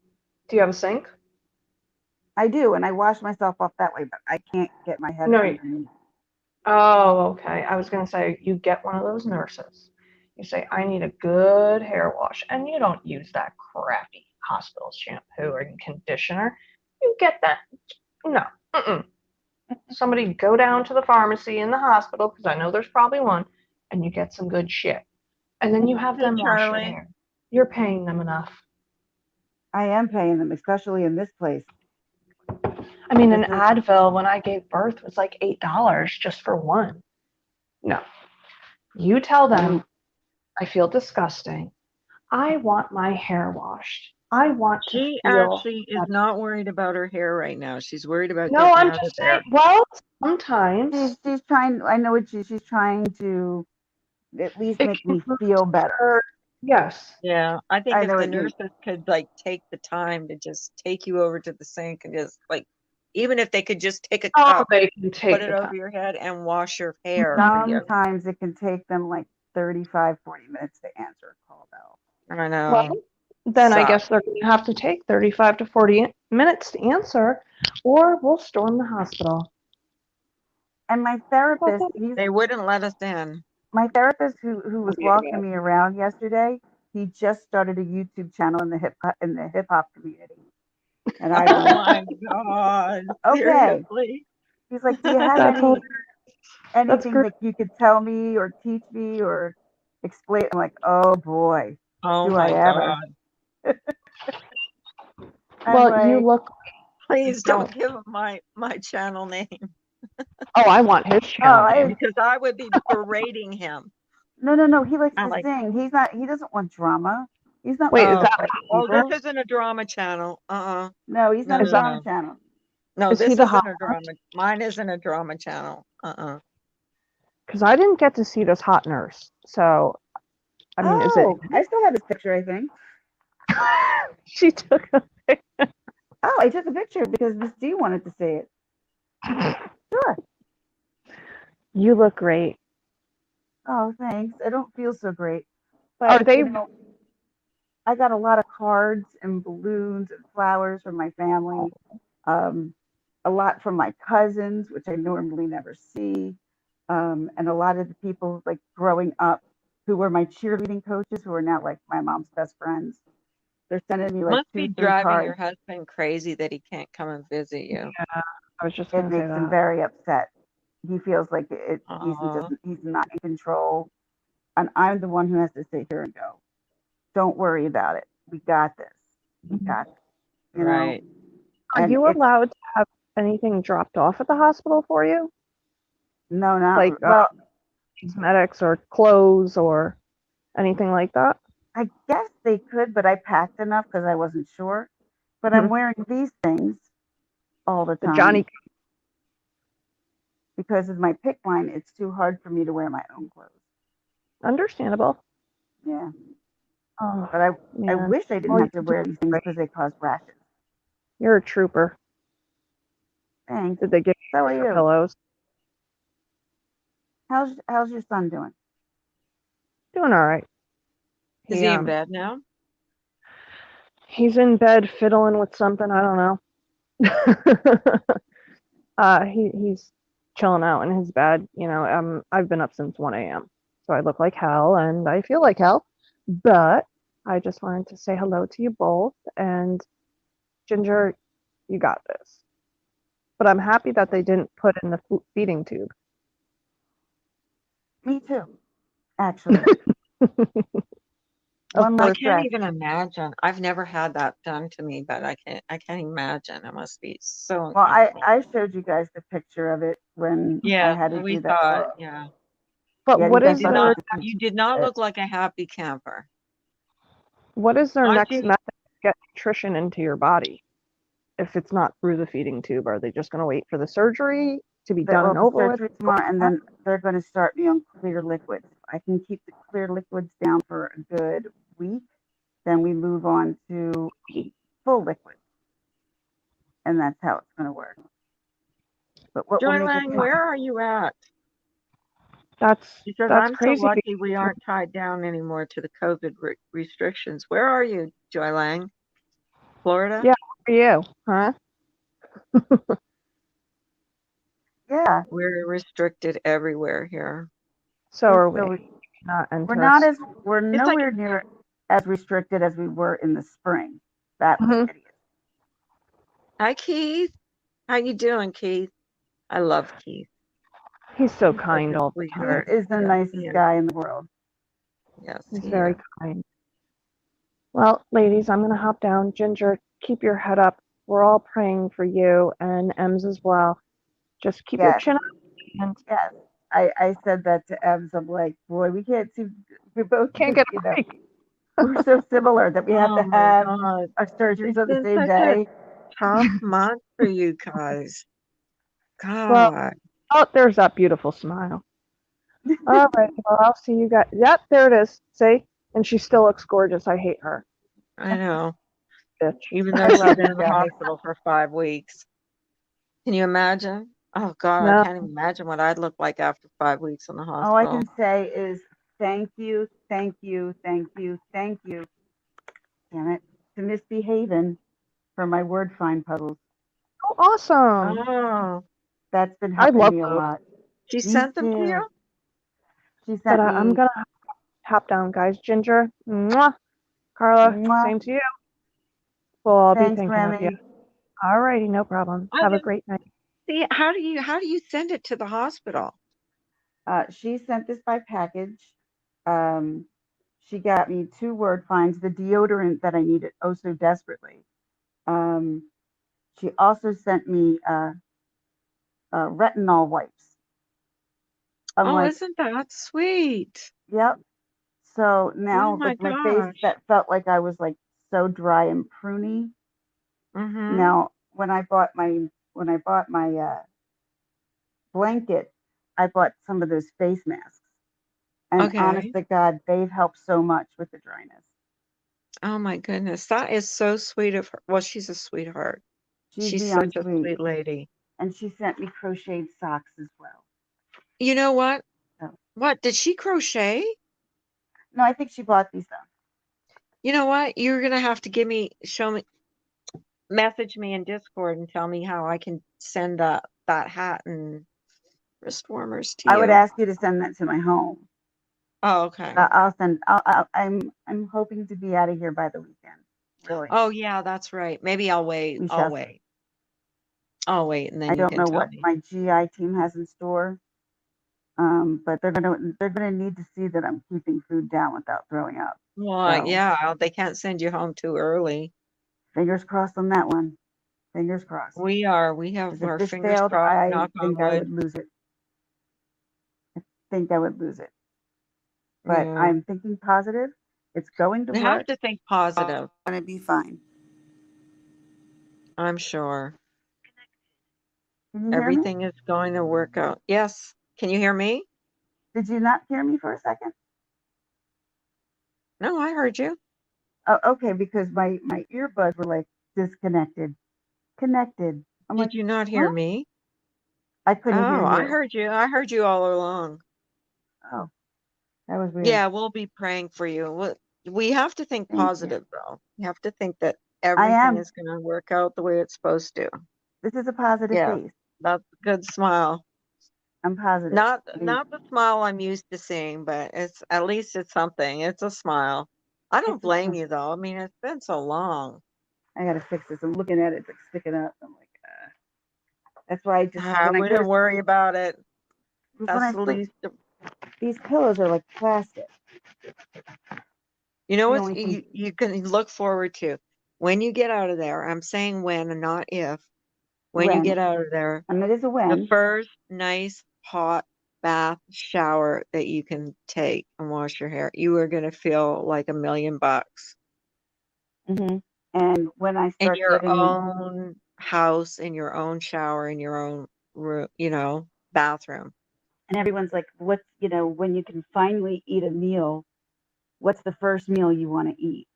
[SPEAKER 4] do you have a sink?
[SPEAKER 2] I do, and I wash myself off that way, but I can't get my head
[SPEAKER 4] No.
[SPEAKER 2] underneath.
[SPEAKER 4] Oh, okay. I was going to say, you get one of those nurses. You say, I need a good hair wash. And you don't use that crappy hospital shampoo and conditioner. You get that. No. Mm-mm. Somebody go down to the pharmacy in the hospital, because I know there's probably one, and you get some good shit. And then you have
[SPEAKER 1] Hey,
[SPEAKER 4] them wash your
[SPEAKER 1] Charlie.
[SPEAKER 4] hair. You're paying them enough.
[SPEAKER 2] I am paying them, especially in this place.
[SPEAKER 4] I mean, an
[SPEAKER 2] This is-
[SPEAKER 4] Advil when I gave birth was like $8 just for one. No. You tell them, I feel disgusting. I want my hair washed. I want to
[SPEAKER 1] She
[SPEAKER 4] feel
[SPEAKER 1] actually is
[SPEAKER 4] better.
[SPEAKER 1] not worried about her hair right now. She's worried about
[SPEAKER 4] No,
[SPEAKER 1] getting
[SPEAKER 4] I'm
[SPEAKER 1] out of
[SPEAKER 4] just
[SPEAKER 1] there.
[SPEAKER 4] saying, well, sometimes
[SPEAKER 2] She's trying. I know what she's trying to at least
[SPEAKER 4] it
[SPEAKER 2] make
[SPEAKER 4] can
[SPEAKER 2] me feel better.
[SPEAKER 4] hurt. Yes.
[SPEAKER 1] Yeah, I think
[SPEAKER 2] I
[SPEAKER 1] if
[SPEAKER 2] know
[SPEAKER 1] the
[SPEAKER 2] what you.
[SPEAKER 1] nurses could like take the time to just take you over to the sink and just like, even if they could just take a
[SPEAKER 4] Oh,
[SPEAKER 1] cup,
[SPEAKER 4] they can
[SPEAKER 1] put
[SPEAKER 4] take
[SPEAKER 1] it
[SPEAKER 4] the
[SPEAKER 1] over
[SPEAKER 4] time.
[SPEAKER 1] your head and wash your hair for you.
[SPEAKER 2] Sometimes it can take them like 35, 40 minutes to answer a call, though.
[SPEAKER 1] I
[SPEAKER 4] Well,
[SPEAKER 1] know.
[SPEAKER 4] then I
[SPEAKER 1] Sucks.
[SPEAKER 4] guess they're going to have to take 35 to 40 minutes to answer, or we'll storm the hospital.
[SPEAKER 2] And my therapist,
[SPEAKER 1] They wouldn't let us in.
[SPEAKER 2] my therapist who was
[SPEAKER 4] Yeah.
[SPEAKER 2] walking me around yesterday, he just started a YouTube channel in the hip hop community. And I
[SPEAKER 1] Oh
[SPEAKER 2] went,
[SPEAKER 1] my God.
[SPEAKER 2] okay.
[SPEAKER 1] Seriously.
[SPEAKER 2] He's like, do you have
[SPEAKER 4] That's hilarious. That's
[SPEAKER 2] anything
[SPEAKER 4] great.
[SPEAKER 2] that you could tell me or teach me or explain? I'm like, oh boy,
[SPEAKER 1] Oh
[SPEAKER 2] do
[SPEAKER 1] my
[SPEAKER 2] I ever?
[SPEAKER 1] God.
[SPEAKER 4] Well, you
[SPEAKER 2] like,
[SPEAKER 4] look.
[SPEAKER 1] Please don't give him my channel name
[SPEAKER 4] Oh, I want his channel name.
[SPEAKER 1] because I would be berating him.
[SPEAKER 2] no. He likes
[SPEAKER 1] I'm
[SPEAKER 2] to
[SPEAKER 1] like,
[SPEAKER 2] sing. He doesn't want drama. He's not
[SPEAKER 4] Wait,
[SPEAKER 2] like
[SPEAKER 4] is that
[SPEAKER 2] other
[SPEAKER 1] oh,
[SPEAKER 2] people.
[SPEAKER 1] this isn't a drama channel.
[SPEAKER 2] No, he's
[SPEAKER 1] No,
[SPEAKER 2] not a
[SPEAKER 4] Is that-
[SPEAKER 2] drama channel.
[SPEAKER 1] No,
[SPEAKER 4] Is he
[SPEAKER 1] this
[SPEAKER 4] the
[SPEAKER 1] isn't
[SPEAKER 4] hot
[SPEAKER 1] a drama. Mine isn't a drama channel.
[SPEAKER 4] Because I didn't get to see this hot nurse. So, I mean, is it?
[SPEAKER 2] I still have his picture, I think.
[SPEAKER 4] She took a
[SPEAKER 2] Oh, I took a picture because Miss D wanted to see it. Sure.
[SPEAKER 4] You look great.
[SPEAKER 2] Oh, thanks. I don't feel so great. But
[SPEAKER 4] Are they?
[SPEAKER 2] you know, I got a lot of cards and balloons and flowers from my family. A lot from my cousins, which I normally never see, and a lot of the people like growing up who were my cheerleading coaches, who are now like my mom's best friends. They're sending me like
[SPEAKER 1] Must be
[SPEAKER 2] 2, 3
[SPEAKER 1] driving your
[SPEAKER 2] cards.
[SPEAKER 1] husband crazy that he can't come and visit you.
[SPEAKER 4] Yeah, I was just
[SPEAKER 2] It
[SPEAKER 4] gonna say
[SPEAKER 2] makes him
[SPEAKER 4] that.
[SPEAKER 2] very upset. He feels like
[SPEAKER 1] Oh,
[SPEAKER 2] he's not in control, and I'm the one who has to sit here and go, "Don't worry about it. We got this. We got this," you know.
[SPEAKER 1] right.
[SPEAKER 4] Are
[SPEAKER 2] And
[SPEAKER 4] you
[SPEAKER 2] it's
[SPEAKER 4] allowed to have anything dropped off at the hospital for you?
[SPEAKER 2] no, not
[SPEAKER 4] Like
[SPEAKER 2] well.
[SPEAKER 4] cosmetics or clothes or anything like that?
[SPEAKER 2] I guess they could, but I packed enough because I wasn't sure. But I'm
[SPEAKER 4] Mhm.
[SPEAKER 2] wearing these things all the
[SPEAKER 4] The Johnny
[SPEAKER 2] time because of my pick line. It's too hard for me to wear my own clothes.
[SPEAKER 4] understandable.
[SPEAKER 2] Yeah,
[SPEAKER 4] Oh,
[SPEAKER 2] but I
[SPEAKER 4] man.
[SPEAKER 2] wish I didn't
[SPEAKER 4] Well,
[SPEAKER 2] have to wear these things because they cause rashes.
[SPEAKER 4] you're a trooper.
[SPEAKER 2] Thanks.
[SPEAKER 4] Did they give you
[SPEAKER 2] So are
[SPEAKER 4] extra
[SPEAKER 2] you?
[SPEAKER 4] pillows?
[SPEAKER 2] How's your son doing?
[SPEAKER 4] Doing all right.
[SPEAKER 1] Is he in bed now?
[SPEAKER 4] He's in bed fiddling with something. I don't know. He's chilling out in his bed. You know, I've been up since 1 a.m. So I look like hell and I feel like hell. But I just wanted to say hello to you both. And Ginger, you got this. But I'm happy that they didn't put in the feeding tube.
[SPEAKER 2] Me too, actually.
[SPEAKER 4] Of
[SPEAKER 2] One
[SPEAKER 1] I
[SPEAKER 2] less
[SPEAKER 4] course.
[SPEAKER 1] can't
[SPEAKER 2] stress.
[SPEAKER 1] even imagine. I've never had that done to me, but I can't imagine. It must be so
[SPEAKER 2] Well,
[SPEAKER 1] uncomfortable.
[SPEAKER 2] I showed you guys the picture of it when I
[SPEAKER 1] Yeah,
[SPEAKER 2] had to
[SPEAKER 1] we
[SPEAKER 2] do that.
[SPEAKER 1] saw it. Yeah.
[SPEAKER 4] But
[SPEAKER 2] Yeah, you
[SPEAKER 4] what
[SPEAKER 2] guys
[SPEAKER 4] is
[SPEAKER 1] Did
[SPEAKER 2] thought it
[SPEAKER 4] their
[SPEAKER 2] was
[SPEAKER 1] not, you did not look like a happy camper. Aren't
[SPEAKER 4] next
[SPEAKER 1] you?
[SPEAKER 4] method to get nutrition into your body? If it's not through the feeding tube, are they just going to wait for the surgery to be done and
[SPEAKER 2] the
[SPEAKER 4] over with?
[SPEAKER 2] surgery tomorrow, and then they're going to start me on clear liquids. I can keep the clear liquids down for a good week. Then we move on to full liquid, and that's how it's going to work. But what will
[SPEAKER 1] Joy
[SPEAKER 2] make it
[SPEAKER 1] Lang, where are you at? Because
[SPEAKER 4] That's
[SPEAKER 1] I'm so
[SPEAKER 4] crazy.
[SPEAKER 1] lucky we aren't tied down anymore to the COVID restrictions. Where are you, Joy Lang? Florida?
[SPEAKER 4] Yeah, for you, huh?
[SPEAKER 2] Yeah,
[SPEAKER 1] We're restricted everywhere here.
[SPEAKER 4] So are
[SPEAKER 2] so
[SPEAKER 4] we. Not
[SPEAKER 2] we're not
[SPEAKER 4] enter us.
[SPEAKER 2] as we're
[SPEAKER 1] It's like,
[SPEAKER 2] nowhere near as restricted as we were in the spring. That was
[SPEAKER 4] Mhm.
[SPEAKER 2] hideous.
[SPEAKER 1] hi, Keith. How you doing, Keith? I love Keith.
[SPEAKER 4] He's so
[SPEAKER 1] He's such
[SPEAKER 4] kind
[SPEAKER 1] a
[SPEAKER 4] all the
[SPEAKER 2] Keith
[SPEAKER 4] time.
[SPEAKER 1] sweetheart.
[SPEAKER 2] is the
[SPEAKER 1] Yes,
[SPEAKER 2] nicest
[SPEAKER 1] he is.
[SPEAKER 2] guy in the world.
[SPEAKER 1] Yes,
[SPEAKER 4] He's
[SPEAKER 1] he
[SPEAKER 4] very
[SPEAKER 1] is.
[SPEAKER 4] kind. Well, ladies, I'm going to hop down. Ginger, keep your head up. We're all praying for you and Ems as well. Just keep your
[SPEAKER 2] Yes,
[SPEAKER 4] chin up and
[SPEAKER 2] yes. I said that to Ems. I'm like, boy, we can't see. We both,
[SPEAKER 4] can't get
[SPEAKER 2] you
[SPEAKER 4] a
[SPEAKER 2] know,
[SPEAKER 4] break.
[SPEAKER 2] we're so similar that we have
[SPEAKER 1] Oh
[SPEAKER 2] to
[SPEAKER 1] my
[SPEAKER 2] have
[SPEAKER 1] God.
[SPEAKER 2] our surgeries
[SPEAKER 1] It's
[SPEAKER 2] on the
[SPEAKER 1] been
[SPEAKER 2] same
[SPEAKER 1] such a
[SPEAKER 2] day.
[SPEAKER 1] tough month for you guys.
[SPEAKER 4] Well,
[SPEAKER 1] God.
[SPEAKER 4] oh, there's that beautiful smile. All right. Well, I'll see you guys. Yep, there it is. See? And she still looks gorgeous. I hate her.
[SPEAKER 1] I know.
[SPEAKER 4] Bitch.
[SPEAKER 1] Even
[SPEAKER 2] I
[SPEAKER 1] though she's
[SPEAKER 2] love
[SPEAKER 1] been
[SPEAKER 2] you
[SPEAKER 1] in the
[SPEAKER 2] guys.
[SPEAKER 1] hospital for 5 weeks. Can you imagine? Oh God, I
[SPEAKER 4] No.
[SPEAKER 1] can't even imagine what I'd look like after 5 weeks in the
[SPEAKER 2] All I
[SPEAKER 1] hospital.
[SPEAKER 2] can say is thank you, thank you, thank you, thank you. Damn it, to Misbehaving for my word find puzzles.
[SPEAKER 4] Oh, awesome.
[SPEAKER 1] Oh,
[SPEAKER 2] That's been
[SPEAKER 4] I
[SPEAKER 2] helping
[SPEAKER 4] love
[SPEAKER 2] me a
[SPEAKER 4] those.
[SPEAKER 2] lot.
[SPEAKER 1] she
[SPEAKER 2] Me
[SPEAKER 1] sent them to
[SPEAKER 2] too.
[SPEAKER 1] you?
[SPEAKER 2] She
[SPEAKER 4] But
[SPEAKER 2] sent
[SPEAKER 4] I'm
[SPEAKER 2] me
[SPEAKER 4] going to hop down, guys. Ginger, mwah. Carla,
[SPEAKER 2] mwah.
[SPEAKER 4] same to you. We'll all be
[SPEAKER 2] Thanks,
[SPEAKER 4] thinking of you.
[SPEAKER 2] Remy.
[SPEAKER 4] All righty, no problem.
[SPEAKER 1] I
[SPEAKER 4] Have a
[SPEAKER 1] didn't
[SPEAKER 4] great night.
[SPEAKER 1] see. How do you send it to the hospital?
[SPEAKER 2] She sent this by package. Um, she got me 2 word finds, the deodorant that I needed oh so desperately. Um, she also sent me retinol wipes. I'm
[SPEAKER 1] Oh,
[SPEAKER 2] like,
[SPEAKER 1] isn't that sweet?
[SPEAKER 2] yep. So
[SPEAKER 1] Oh
[SPEAKER 2] now,
[SPEAKER 1] my
[SPEAKER 2] like my face
[SPEAKER 1] gosh.
[SPEAKER 2] that felt like I was like so dry and pruny.
[SPEAKER 1] Mm-hmm.
[SPEAKER 2] Now, when I bought my blanket, I bought some of those face masks, and honest
[SPEAKER 1] Okay.
[SPEAKER 2] to God, they've helped so much with the dryness.
[SPEAKER 1] Oh my goodness. That is so sweet of her. Well, she's a sweetheart.
[SPEAKER 2] She's
[SPEAKER 1] She's
[SPEAKER 2] beyond
[SPEAKER 1] such a
[SPEAKER 2] sweet,
[SPEAKER 1] sweet lady.
[SPEAKER 2] and she sent me crocheted socks as well.
[SPEAKER 1] You know what?
[SPEAKER 2] So,
[SPEAKER 1] What did she crochet?
[SPEAKER 2] no, I think she bought these though.
[SPEAKER 1] You know what? You're gonna have to message me in Discord and tell me how I can send that hat and wrist warmers to
[SPEAKER 2] I would
[SPEAKER 1] you.
[SPEAKER 2] ask you to send that to my home.
[SPEAKER 1] Oh, okay.
[SPEAKER 2] I'll send. I'm hoping to be out of here by the weekend. Really,
[SPEAKER 1] Oh, yeah, that's right. Maybe I'll wait.
[SPEAKER 2] we
[SPEAKER 1] I'll
[SPEAKER 2] shall see.
[SPEAKER 1] wait. I'll wait, and
[SPEAKER 2] I
[SPEAKER 1] then you
[SPEAKER 2] don't
[SPEAKER 1] can
[SPEAKER 2] know
[SPEAKER 1] tell
[SPEAKER 2] what
[SPEAKER 1] me.
[SPEAKER 2] my GI team has in store, but they're gonna need to see that I'm keeping food down without throwing up.
[SPEAKER 1] Well,
[SPEAKER 2] So
[SPEAKER 1] yeah, they can't send you home too early.
[SPEAKER 2] fingers crossed on that one. Fingers crossed.
[SPEAKER 1] We have
[SPEAKER 2] 'Cause if
[SPEAKER 1] our
[SPEAKER 2] this
[SPEAKER 1] fingers
[SPEAKER 2] failed,
[SPEAKER 1] crossed,
[SPEAKER 2] I
[SPEAKER 1] knock on
[SPEAKER 2] think I
[SPEAKER 1] wood.
[SPEAKER 2] would lose it. Think I would lose it. But
[SPEAKER 1] Yeah.
[SPEAKER 2] I'm thinking positive. It's going to
[SPEAKER 1] You have
[SPEAKER 2] work.
[SPEAKER 1] to think positive,
[SPEAKER 2] It's gonna be fine.
[SPEAKER 1] I'm sure.
[SPEAKER 2] Can you hear me?
[SPEAKER 1] Everything is going to work out. Yes. Can you hear me?
[SPEAKER 2] Did you not hear me for a second?
[SPEAKER 1] No, I heard you.
[SPEAKER 2] Oh, okay, because my earbuds were like disconnected, connected. I'm like,
[SPEAKER 1] Did you not hear
[SPEAKER 2] huh?
[SPEAKER 1] me?
[SPEAKER 2] I couldn't hear
[SPEAKER 1] Oh, I
[SPEAKER 2] you.
[SPEAKER 1] heard you. I heard you all along.
[SPEAKER 2] Oh, that was weird.
[SPEAKER 1] Yeah, we'll be praying for you. We have to think
[SPEAKER 2] Thank you.
[SPEAKER 1] positive, though. You have to think that
[SPEAKER 2] I
[SPEAKER 1] everything
[SPEAKER 2] am.
[SPEAKER 1] is going to work out the way it's supposed to.
[SPEAKER 2] This is a positive
[SPEAKER 1] Yeah,
[SPEAKER 2] face.
[SPEAKER 1] that's a good smile.
[SPEAKER 2] I'm positive.
[SPEAKER 1] Not the smile I'm used to seeing, but it's at least it's something. It's a smile. I don't
[SPEAKER 2] It's a
[SPEAKER 1] blame
[SPEAKER 2] smile.
[SPEAKER 1] you though. I mean, it's been so long.
[SPEAKER 2] I gotta fix this. I'm looking at it. It's like sticking up. I'm like, that's why I just
[SPEAKER 1] I
[SPEAKER 2] when I go
[SPEAKER 1] wouldn't
[SPEAKER 2] to
[SPEAKER 1] worry about it.
[SPEAKER 2] because when
[SPEAKER 1] That's
[SPEAKER 2] I
[SPEAKER 1] the
[SPEAKER 2] sleep,
[SPEAKER 1] least.
[SPEAKER 2] these pillows are like plastic.
[SPEAKER 1] You know
[SPEAKER 2] The
[SPEAKER 1] what
[SPEAKER 2] only thing.
[SPEAKER 1] you can look forward to when you get out of there. I'm saying when and not if. When you
[SPEAKER 2] When,
[SPEAKER 1] get out of there,
[SPEAKER 2] and it is a
[SPEAKER 1] the
[SPEAKER 2] when.
[SPEAKER 1] first nice hot bath shower that you can take and wash your hair, you are going to feel like $1,000,000
[SPEAKER 2] Hmm. And when I
[SPEAKER 1] in
[SPEAKER 2] start
[SPEAKER 1] your
[SPEAKER 2] getting,
[SPEAKER 1] own house, in your own shower, in your own room, bathroom.
[SPEAKER 2] and everyone's like, what's, when you can finally eat a meal, what's the first meal you want to eat?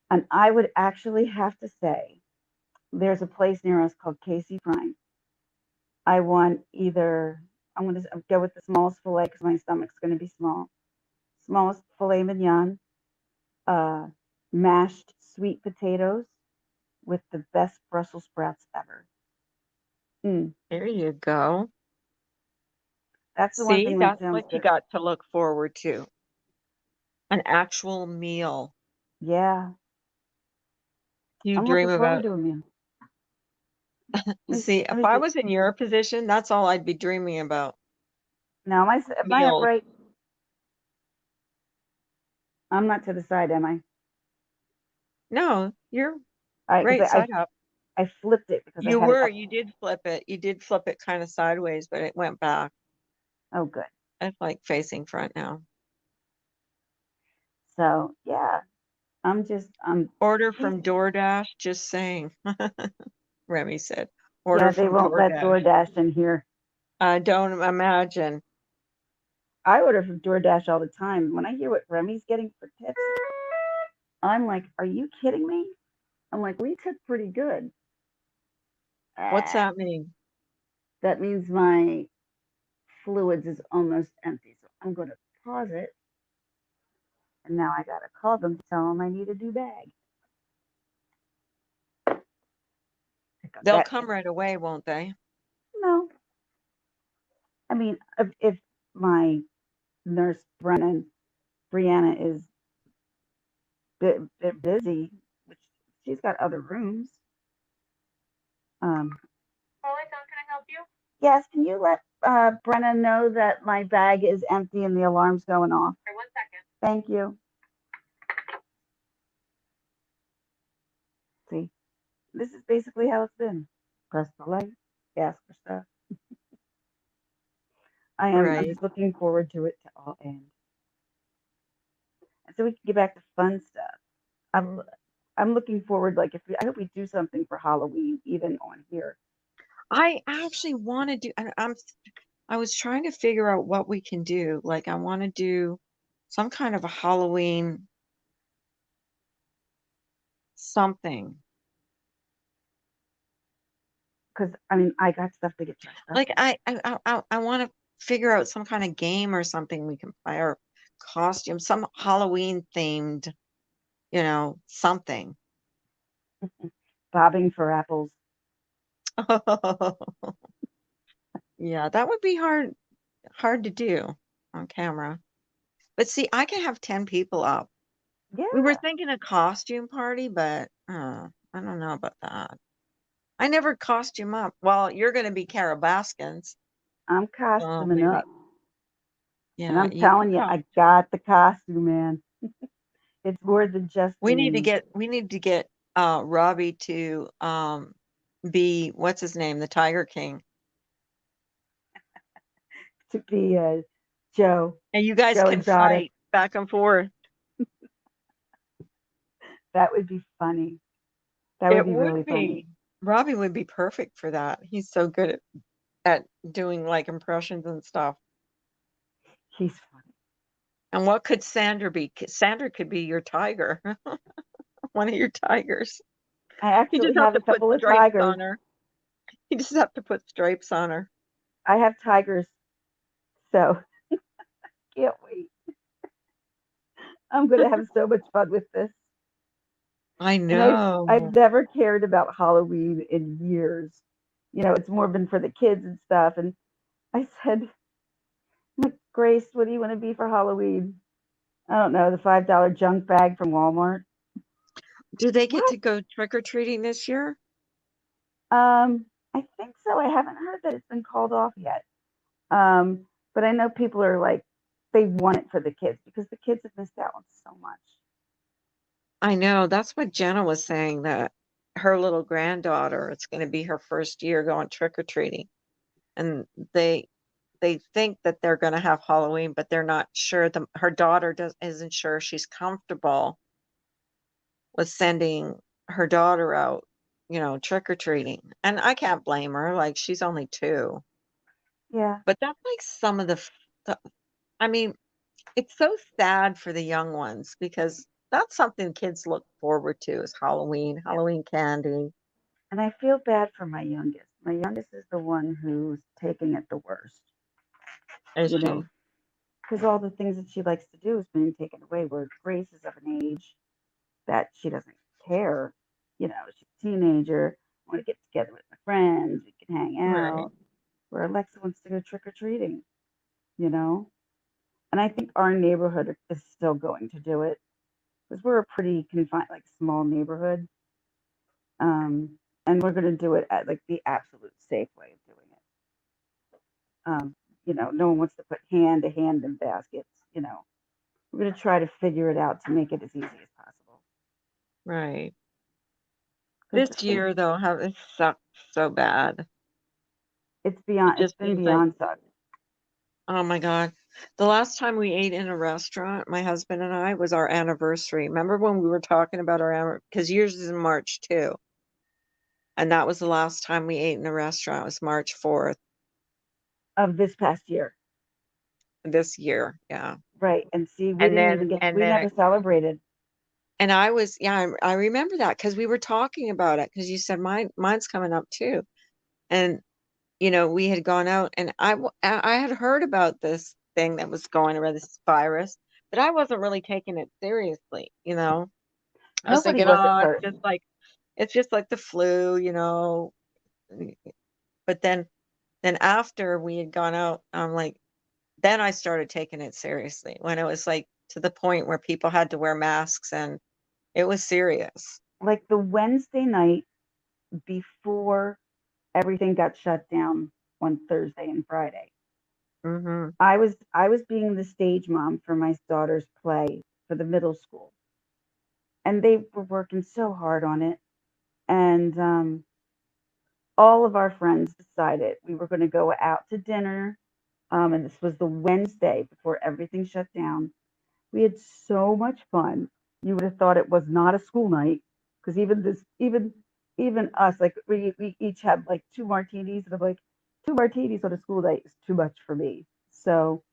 [SPEAKER 2] And I would actually have to say, there's a place near us called Casey Prime. I want either, I'm going to go with the smallest filet because my stomach's going to be small. Smallest filet mignon, uh, mashed sweet potatoes with the best Brussels sprouts ever.
[SPEAKER 1] There you go.
[SPEAKER 2] That's the one
[SPEAKER 1] See,
[SPEAKER 2] thing that
[SPEAKER 1] that's
[SPEAKER 2] sounds
[SPEAKER 1] what you
[SPEAKER 2] good.
[SPEAKER 1] got to look forward to. An actual meal.
[SPEAKER 2] Yeah,
[SPEAKER 1] You
[SPEAKER 2] I'm
[SPEAKER 1] dream
[SPEAKER 2] looking forward
[SPEAKER 1] about.
[SPEAKER 2] to a meal.
[SPEAKER 1] See, if
[SPEAKER 2] Let me
[SPEAKER 1] I
[SPEAKER 2] see.
[SPEAKER 1] was in your position, that's all I'd be dreaming about.
[SPEAKER 2] Now, am I
[SPEAKER 1] Meals.
[SPEAKER 2] upright? I'm not to the side, am I?
[SPEAKER 1] No, you're
[SPEAKER 2] All right,
[SPEAKER 1] right
[SPEAKER 2] because
[SPEAKER 1] side up.
[SPEAKER 2] I flipped it because I had it up.
[SPEAKER 1] You did flip it. You did flip it kind of sideways, but it went back.
[SPEAKER 2] Oh, good.
[SPEAKER 1] It's like facing front now.
[SPEAKER 2] So yeah, I'm
[SPEAKER 1] Order
[SPEAKER 2] peace.
[SPEAKER 1] from DoorDash, just saying. Remy said,
[SPEAKER 2] Yeah,
[SPEAKER 1] order
[SPEAKER 2] they
[SPEAKER 1] from
[SPEAKER 2] won't let
[SPEAKER 1] DoorDash.
[SPEAKER 2] DoorDash in here.
[SPEAKER 1] I don't imagine.
[SPEAKER 2] I order from DoorDash all the time. When I hear what Remy's getting for tips, I'm like, are you kidding me? I'm like, we tip pretty good.
[SPEAKER 1] What's
[SPEAKER 2] Ah,
[SPEAKER 1] that mean?
[SPEAKER 2] that means my fluids is almost empty. So I'm going to pause it. And now I got to call them to tell them I need a new bag. I got
[SPEAKER 1] They'll
[SPEAKER 2] that.
[SPEAKER 1] come right away, won't they?
[SPEAKER 2] No, I mean, if my nurse Brianna is they're busy, which she's got other rooms. Yes, can you let Brenna know that my bag is empty and the alarm's going off? For 1 second. Thank you. See, this is basically how it's been. Press the light, ask for stuff. I'm
[SPEAKER 1] Right.
[SPEAKER 2] just looking forward to it to all end. And so we can get back to fun stuff. I'm looking forward, like I hope we do something for Halloween, even on here.
[SPEAKER 1] I actually want to do, I was trying to figure out what we can do. Like, I want to do some kind of a Halloween something.
[SPEAKER 2] Because I mean, I got stuff to get dressed up.
[SPEAKER 1] Like, I want to figure out some kind of game or something we can play, or costume, some Halloween themed, something.
[SPEAKER 2] Bobbing for apples.
[SPEAKER 1] Yeah, that would be hard to do on camera. But see, I can have 10 people up.
[SPEAKER 2] Yeah,
[SPEAKER 1] We were thinking a costume party, but I don't know about that. I never costume up. Well, you're going to be Carol Baskins.
[SPEAKER 2] I'm
[SPEAKER 1] Oh,
[SPEAKER 2] costuming
[SPEAKER 1] maybe.
[SPEAKER 2] up. And
[SPEAKER 1] Yeah,
[SPEAKER 2] I'm
[SPEAKER 1] you can
[SPEAKER 2] telling you,
[SPEAKER 1] come.
[SPEAKER 2] I got the costume, man. It's more than just
[SPEAKER 1] We need to
[SPEAKER 2] the
[SPEAKER 1] get Robbie to be what's his name, the Tiger King.
[SPEAKER 2] to be Joe,
[SPEAKER 1] And you guys
[SPEAKER 2] Joe
[SPEAKER 1] can
[SPEAKER 2] Exotic.
[SPEAKER 1] fight back and forth.
[SPEAKER 2] That would be funny. That would
[SPEAKER 1] It
[SPEAKER 2] be really
[SPEAKER 1] would
[SPEAKER 2] funny.
[SPEAKER 1] be. Robbie would be perfect for that. He's so good at doing like impressions and stuff.
[SPEAKER 2] He's funny.
[SPEAKER 1] And what could Sandra be? Sandra could be your tiger, one of your tigers.
[SPEAKER 2] I
[SPEAKER 1] You
[SPEAKER 2] actually
[SPEAKER 1] just have
[SPEAKER 2] have
[SPEAKER 1] to
[SPEAKER 2] a
[SPEAKER 1] put
[SPEAKER 2] couple of
[SPEAKER 1] stripes
[SPEAKER 2] tigers.
[SPEAKER 1] on her. You just have to put stripes on her.
[SPEAKER 2] I have tigers, so can't wait. I'm going to have so much fun with this.
[SPEAKER 1] I
[SPEAKER 2] And I've
[SPEAKER 1] know.
[SPEAKER 2] never cared about Halloween in years. It's more been for the kids and stuff. And I said, I'm like, Grace, what do you want to be for Halloween? I don't know, the $5 junk bag from Walmart.
[SPEAKER 1] Do they get
[SPEAKER 2] What?
[SPEAKER 1] to go trick or treating this year?
[SPEAKER 2] I think so. I haven't heard that it's been called off yet. But I know people are like, they want it for the kids because the kids have missed out on so much.
[SPEAKER 1] I know. That's what Jenna was saying, that her little granddaughter, it's going to be her first year going trick or treating. And they think that they're going to have Halloween, but they're not sure. Her daughter isn't sure she's comfortable with sending her daughter out, trick or treating. And I can't blame her. Like, she's only 2.
[SPEAKER 2] Yeah.
[SPEAKER 1] But that's like some of I mean, it's so sad for the young ones because that's something kids look forward to is Halloween candy.
[SPEAKER 2] And I feel bad for my youngest. My youngest is the one who's taking it the worst,
[SPEAKER 1] Is
[SPEAKER 2] you
[SPEAKER 1] she?
[SPEAKER 2] know, because all the things that she likes to do is being taken away. Where Grace is of an age that she doesn't care. She's a teenager. I want to get together with my friends. We can hang
[SPEAKER 1] Right.
[SPEAKER 2] out. Where Alexa wants to go trick or treating, you know? And I think our neighborhood is still going to do it because we're a pretty confined, like small neighborhood. Um, and we're going to do it at like the absolute safe way of doing it. No one wants to put hand to hand in baskets. We're going to try to figure it out to make it as easy as possible.
[SPEAKER 1] Right.
[SPEAKER 2] 'Cause
[SPEAKER 1] This year though, it sucked so bad.
[SPEAKER 2] it's
[SPEAKER 1] It
[SPEAKER 2] been
[SPEAKER 1] just seems like,
[SPEAKER 2] beyond suck.
[SPEAKER 1] oh my God. The last time we ate in a restaurant, my husband and I, was our anniversary. Remember when we were talking about because yours is in March too. And that was the last time we ate in a restaurant. It was March 4th
[SPEAKER 2] Of this past year.
[SPEAKER 1] this year. Yeah.
[SPEAKER 2] Right. And see, we
[SPEAKER 1] And
[SPEAKER 2] didn't
[SPEAKER 1] then,
[SPEAKER 2] even
[SPEAKER 1] and
[SPEAKER 2] we
[SPEAKER 1] then,
[SPEAKER 2] never celebrated.
[SPEAKER 1] and I remember that because we were talking about it because you said mine's coming up too. And, we had gone out and I had heard about this thing that was going around, this virus, but I wasn't really taking it seriously. I was
[SPEAKER 2] Nobody
[SPEAKER 1] thinking,
[SPEAKER 2] was at
[SPEAKER 1] oh,
[SPEAKER 2] first.
[SPEAKER 1] it's just like the flu, but then after we had gone out, I'm like, then I started taking it seriously when it was like to the point where people had to wear masks and it was serious.
[SPEAKER 2] Like the Wednesday night before everything got shut down on Thursday and Friday.
[SPEAKER 1] Hmm.
[SPEAKER 2] I was being the stage mom for my daughter's play for the middle school. And they were working so hard on it. And all of our friends decided we were going to go out to dinner. And this was the Wednesday before everything shut down. We had so much fun. You would have thought it was not a school night because even us, like we each had like 2 martinis, and I'm like, 2 martinis on a school night is too much for me. So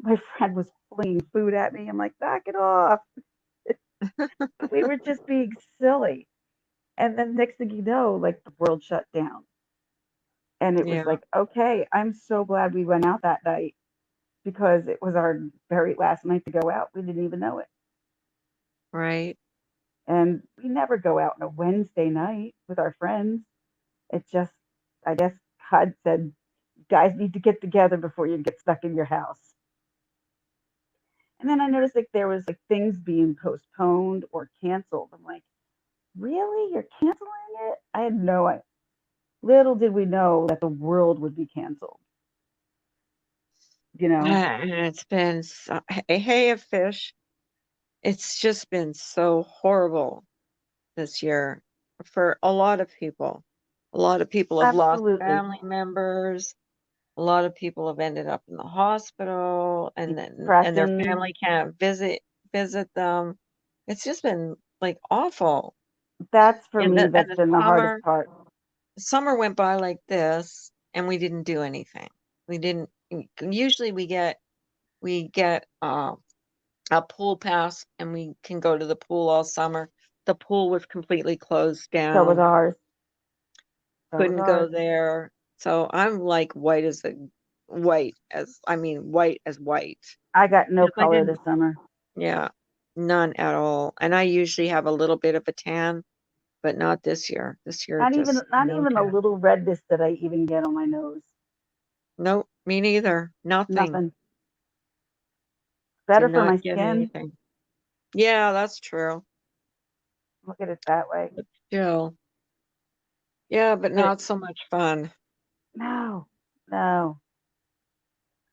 [SPEAKER 2] my friend was flinging food at me. I'm like, knock it off. We were just being silly. And then next thing you know, like the world shut down. And it was
[SPEAKER 1] Yeah.
[SPEAKER 2] like, okay, I'm so glad we went out that night because it was our very last night to go out. We didn't even know it.
[SPEAKER 1] Right.
[SPEAKER 2] And we never go out on a Wednesday night with our friends. It just, I guess God said, you guys need to get together before you get stuck in your house. And then I noticed like there was like things being postponed or canceled. I'm like, really? You're canceling it? I had no idea. Little did we know that the world would be canceled. You know,
[SPEAKER 1] And it's been hey, a fish. It's just been so horrible this year for a lot of people. A lot of people have lost
[SPEAKER 2] absolutely
[SPEAKER 1] family members. A lot of people have ended up in the hospital, and their
[SPEAKER 2] depression.
[SPEAKER 1] family can't visit them. It's just been like awful.
[SPEAKER 2] That's for
[SPEAKER 1] And
[SPEAKER 2] me,
[SPEAKER 1] the
[SPEAKER 2] that's been the hardest
[SPEAKER 1] summer
[SPEAKER 2] part.
[SPEAKER 1] summer went by like this, and we didn't do anything. We didn't. Usually, we get a pool pass, and we can go to the pool all summer. The pool was completely closed
[SPEAKER 2] So was
[SPEAKER 1] down.
[SPEAKER 2] ours. So was
[SPEAKER 1] Couldn't go
[SPEAKER 2] ours.
[SPEAKER 1] there. So I'm like white as white.
[SPEAKER 2] I got no
[SPEAKER 1] Because I
[SPEAKER 2] color
[SPEAKER 1] didn't,
[SPEAKER 2] this summer.
[SPEAKER 1] yeah, none at all. And I usually have a little bit of a tan, but not this year. This year, just
[SPEAKER 2] Not
[SPEAKER 1] no
[SPEAKER 2] even a
[SPEAKER 1] tan.
[SPEAKER 2] little redness that I even get on my nose.
[SPEAKER 1] Nope, me neither. Nothing.
[SPEAKER 2] Nothing.
[SPEAKER 1] Do
[SPEAKER 2] Better for my
[SPEAKER 1] not get
[SPEAKER 2] skin.
[SPEAKER 1] anything. Yeah, that's true.
[SPEAKER 2] Look at it that way.
[SPEAKER 1] But still, yeah, but
[SPEAKER 2] But
[SPEAKER 1] not so much fun.
[SPEAKER 2] no, no.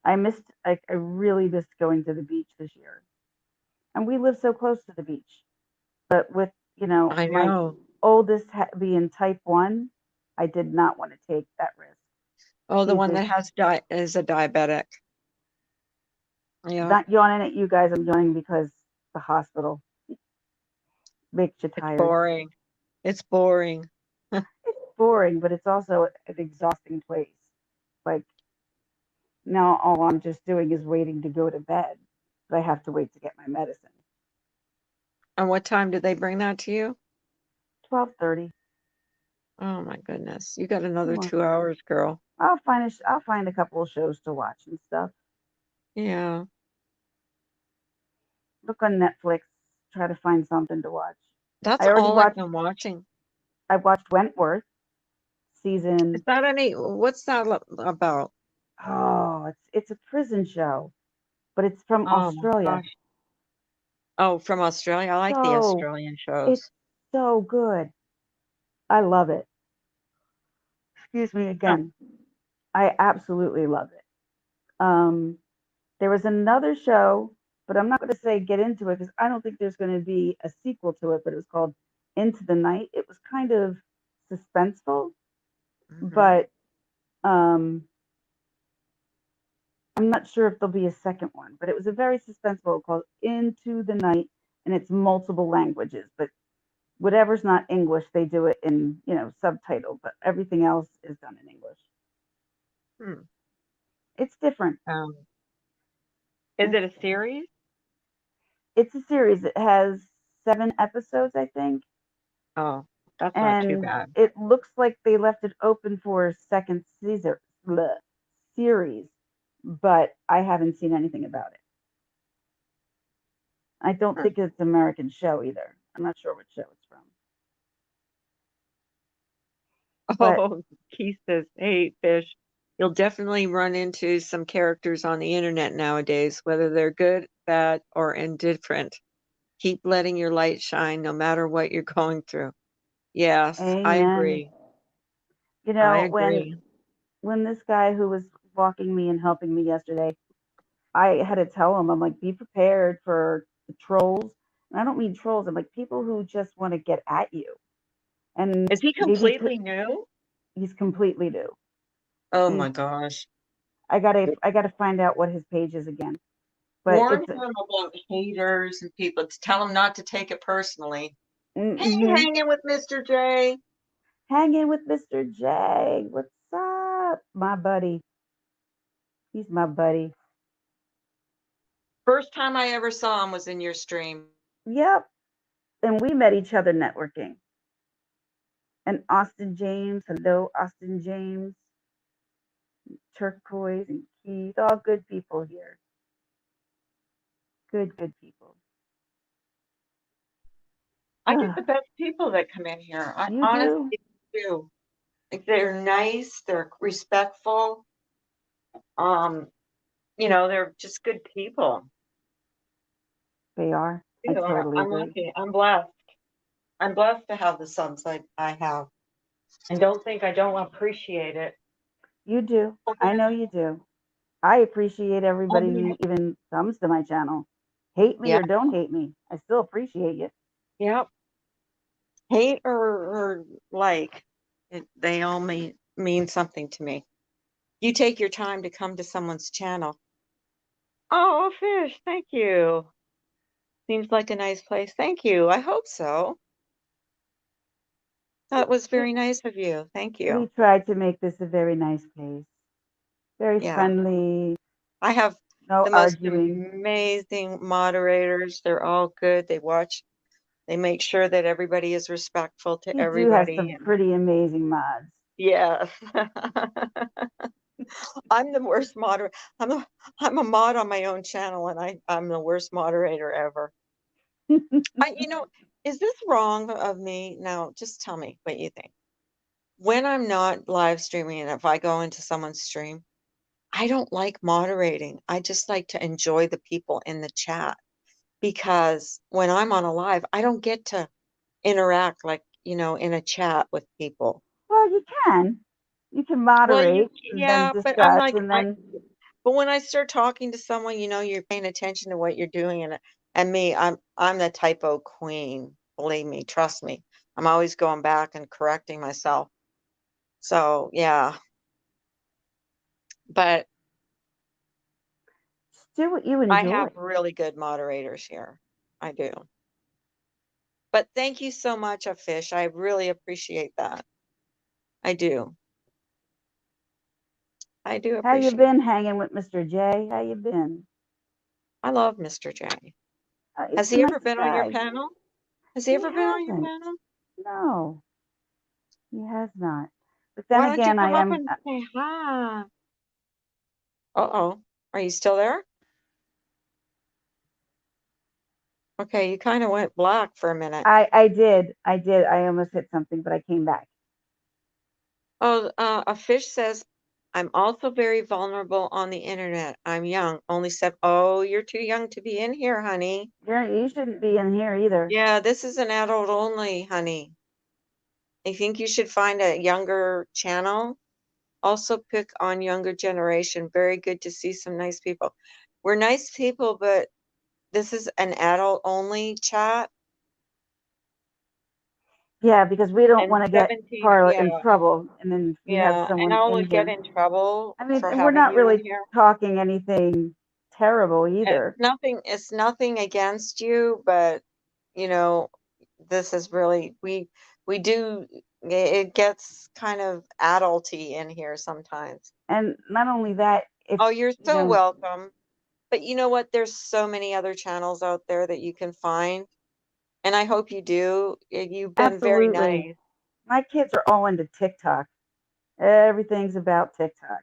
[SPEAKER 2] I really missed going to the beach this year. And we live so close to the beach. But with,
[SPEAKER 1] I
[SPEAKER 2] my
[SPEAKER 1] know.
[SPEAKER 2] oldest being type 1, I did not want to take that risk.
[SPEAKER 1] Oh, the
[SPEAKER 2] He's
[SPEAKER 1] one that has is a diabetic. Yeah,
[SPEAKER 2] not yawning at you guys. I'm yawning because the hospital makes you
[SPEAKER 1] it's
[SPEAKER 2] tired.
[SPEAKER 1] boring. It's boring.
[SPEAKER 2] It's boring, but it's also an exhausting place. Like now, all I'm just doing is waiting to go to bed, but I have to wait to get my medicine.
[SPEAKER 1] And what time did they bring that to you?
[SPEAKER 2] 12:30.
[SPEAKER 1] Oh my goodness. You got another
[SPEAKER 2] Come on.
[SPEAKER 1] 2 hours, girl.
[SPEAKER 2] I'll find a couple of shows to watch and stuff.
[SPEAKER 1] Yeah.
[SPEAKER 2] Look on Netflix, try to find something to watch.
[SPEAKER 1] That's
[SPEAKER 2] I already
[SPEAKER 1] all I've
[SPEAKER 2] watched
[SPEAKER 1] been watching.
[SPEAKER 2] I watched Wentworth
[SPEAKER 1] Is
[SPEAKER 2] season.
[SPEAKER 1] that what's that about?
[SPEAKER 2] Oh, it's a prison show, but it's from
[SPEAKER 1] Oh my
[SPEAKER 2] Australia.
[SPEAKER 1] gosh. Oh, from Australia. I like the
[SPEAKER 2] So
[SPEAKER 1] Australian
[SPEAKER 2] it's
[SPEAKER 1] shows.
[SPEAKER 2] so good. I love it. Excuse me
[SPEAKER 1] Huh.
[SPEAKER 2] again. I absolutely love it. Um, there was another show, but I'm not going to say get into it because I don't think there's going to be a sequel to it. But it was called Into the Night. It was kind of suspenseful,
[SPEAKER 1] Hmm.
[SPEAKER 2] but I'm not sure if there'll be a second one. But it was a very suspenseful called Into the Night, and it's multiple languages. But whatever's not English, they do it in subtitle. But everything else is done in English.
[SPEAKER 1] Hmm.
[SPEAKER 2] It's different.
[SPEAKER 1] Is
[SPEAKER 2] It's
[SPEAKER 1] it a series?
[SPEAKER 2] it's a series. It has 7 episodes, I think.
[SPEAKER 1] Oh, that's not too
[SPEAKER 2] And
[SPEAKER 1] bad.
[SPEAKER 2] it looks like they left it open for a second season series, but I haven't seen anything about it. I don't
[SPEAKER 1] Huh.
[SPEAKER 2] think it's an American show either. I'm not sure what show it's from. But
[SPEAKER 1] Oh, Keith says, hey, fish, you'll definitely run into some characters on the internet nowadays, whether they're good, bad, or indifferent. Keep letting your light shine no matter what you're going through. Yes, I
[SPEAKER 2] amen.
[SPEAKER 1] agree.
[SPEAKER 2] You
[SPEAKER 1] I
[SPEAKER 2] know, when
[SPEAKER 1] agree.
[SPEAKER 2] when this guy who was walking me and helping me yesterday, I had to tell him, I'm like, be prepared for the trolls. And I don't mean trolls. I'm like people who just want to get at you. And
[SPEAKER 1] Is he
[SPEAKER 2] maybe
[SPEAKER 1] completely new?
[SPEAKER 2] he's completely new.
[SPEAKER 1] Oh
[SPEAKER 2] He's
[SPEAKER 1] my gosh.
[SPEAKER 2] I gotta find out what his page is again. But
[SPEAKER 1] Warn
[SPEAKER 2] it's
[SPEAKER 1] him about haters and people. Tell him not to take it personally. Hey,
[SPEAKER 2] mm-hmm.
[SPEAKER 1] hanging with Mr. J.
[SPEAKER 2] Hanging with Mr. J. What's up, my buddy? He's my buddy.
[SPEAKER 1] First time I ever saw him was in your stream.
[SPEAKER 2] Yep. And we met each other networking. And Austin James, hello, Austin James, Turquoise and Keith, all good people here. Good, good people.
[SPEAKER 1] I get the best people that come in here. I
[SPEAKER 2] You do?
[SPEAKER 1] honestly do. Like, they're nice, they're respectful. They're just good people.
[SPEAKER 2] They are. I
[SPEAKER 1] You know,
[SPEAKER 2] totally
[SPEAKER 1] I'm
[SPEAKER 2] agree.
[SPEAKER 1] lucky. I'm blessed. I'm blessed to have the sons I have. And don't think I don't appreciate it.
[SPEAKER 2] You do.
[SPEAKER 1] Oh,
[SPEAKER 2] I know
[SPEAKER 1] yeah.
[SPEAKER 2] you do. I appreciate everybody
[SPEAKER 1] Oh,
[SPEAKER 2] who even comes to my channel. Hate me
[SPEAKER 1] yeah.
[SPEAKER 2] or don't hate me. I still appreciate you.
[SPEAKER 1] Yep. Hate or like, they all mean something to me. You take your time to come to someone's channel. Oh, Fish, thank you. Seems like a nice place. Thank you. I hope so. That was very nice of you. Thank
[SPEAKER 2] We
[SPEAKER 1] you.
[SPEAKER 2] tried to make this a very nice place. Very
[SPEAKER 1] Yeah.
[SPEAKER 2] friendly.
[SPEAKER 1] I have
[SPEAKER 2] No
[SPEAKER 1] the most
[SPEAKER 2] arguing.
[SPEAKER 1] amazing moderators. They're all good. They make sure that everybody is respectful to
[SPEAKER 2] We do have
[SPEAKER 1] everybody.
[SPEAKER 2] some pretty amazing mods.
[SPEAKER 1] Yes. I'm the worst moderator. I'm a mod on my own channel, and I'm the worst moderator ever. Is this wrong of me? Now, just tell me what you think. When I'm not live streaming and if I go into someone's stream, I don't like moderating. I just like to enjoy the people in the chat, because when I'm on a live, I don't get to interact like, in a chat with people.
[SPEAKER 2] Well, you can. You can
[SPEAKER 1] Well,
[SPEAKER 2] moderate and then
[SPEAKER 1] yeah, but I'm
[SPEAKER 2] discuss
[SPEAKER 1] like,
[SPEAKER 2] and then
[SPEAKER 1] but when I start talking to someone, you're paying attention to what you're doing, and me, I'm the typo queen. Believe me, trust me. I'm always going back and correcting myself. So, yeah, but
[SPEAKER 2] do what you
[SPEAKER 1] I
[SPEAKER 2] enjoy.
[SPEAKER 1] have really good moderators here. I do. But thank you so much, Fish. I really appreciate that. I do. I do
[SPEAKER 2] How you
[SPEAKER 1] appreciate
[SPEAKER 2] been
[SPEAKER 1] it.
[SPEAKER 2] hanging with Mr. J? How you been?
[SPEAKER 1] I love Mr. J.
[SPEAKER 2] He's
[SPEAKER 1] Has
[SPEAKER 2] the
[SPEAKER 1] he ever
[SPEAKER 2] nicest
[SPEAKER 1] been on your
[SPEAKER 2] guy.
[SPEAKER 1] panel? Has he
[SPEAKER 2] He
[SPEAKER 1] ever been on your
[SPEAKER 2] hasn't.
[SPEAKER 1] panel?
[SPEAKER 2] No, he has not. But then
[SPEAKER 1] Why don't you
[SPEAKER 2] again, I
[SPEAKER 1] come up
[SPEAKER 2] am.
[SPEAKER 1] and say hi? Uh-oh. Are you still there? Okay, you kind of went black for a minute.
[SPEAKER 2] I did. I did. I almost hit something, but I came back.
[SPEAKER 1] Oh, a Fish says, I'm also very vulnerable on the internet. I'm young, only 7. Oh, you're too young to be in here, honey.
[SPEAKER 2] You shouldn't be in here either.
[SPEAKER 1] Yeah, this is an adult only, honey. I think you should find a younger channel. Also pick on younger generation. Very good to see some nice people. We're nice people, but this is an adult only chat.
[SPEAKER 2] Yeah, because we don't
[SPEAKER 1] And
[SPEAKER 2] want to get
[SPEAKER 1] 17,
[SPEAKER 2] Carla in
[SPEAKER 1] yeah,
[SPEAKER 2] trouble, and then we have
[SPEAKER 1] yeah. And
[SPEAKER 2] someone
[SPEAKER 1] I
[SPEAKER 2] in
[SPEAKER 1] would get
[SPEAKER 2] here.
[SPEAKER 1] in trouble
[SPEAKER 2] I mean,
[SPEAKER 1] for
[SPEAKER 2] and we're
[SPEAKER 1] having
[SPEAKER 2] not
[SPEAKER 1] you in
[SPEAKER 2] really
[SPEAKER 1] here.
[SPEAKER 2] talking anything terrible either.
[SPEAKER 1] It's nothing against you, but this is really, we do, it gets kind of adulty in here sometimes.
[SPEAKER 2] And not only that, if
[SPEAKER 1] Oh, you're
[SPEAKER 2] you
[SPEAKER 1] so
[SPEAKER 2] know,
[SPEAKER 1] welcome. But you know what? There's so many other channels out there that you can find. And I hope you do. You've been very
[SPEAKER 2] absolutely,
[SPEAKER 1] nice.
[SPEAKER 2] my kids are all into TikTok. Everything's about TikTok.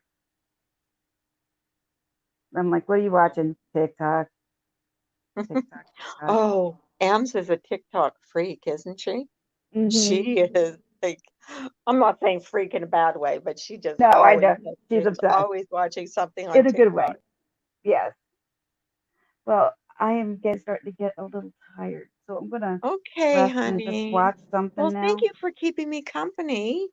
[SPEAKER 2] I'm like, what are you watching? TikTok, TikTok, TikTok.
[SPEAKER 1] Oh, Ams is a TikTok freak, isn't she? She
[SPEAKER 2] Hmm.
[SPEAKER 1] is like, I'm not saying freak in a bad way, but she just
[SPEAKER 2] No, I
[SPEAKER 1] always
[SPEAKER 2] know. She's
[SPEAKER 1] is
[SPEAKER 2] obsessed
[SPEAKER 1] always watching something on
[SPEAKER 2] in a good
[SPEAKER 1] TikTok.
[SPEAKER 2] way. Yes. Well, I am starting to get a little tired, so I'm gonna
[SPEAKER 1] Okay,
[SPEAKER 2] rest and just
[SPEAKER 1] honey.
[SPEAKER 2] watch something
[SPEAKER 1] Well, thank
[SPEAKER 2] now.
[SPEAKER 1] you for keeping me company.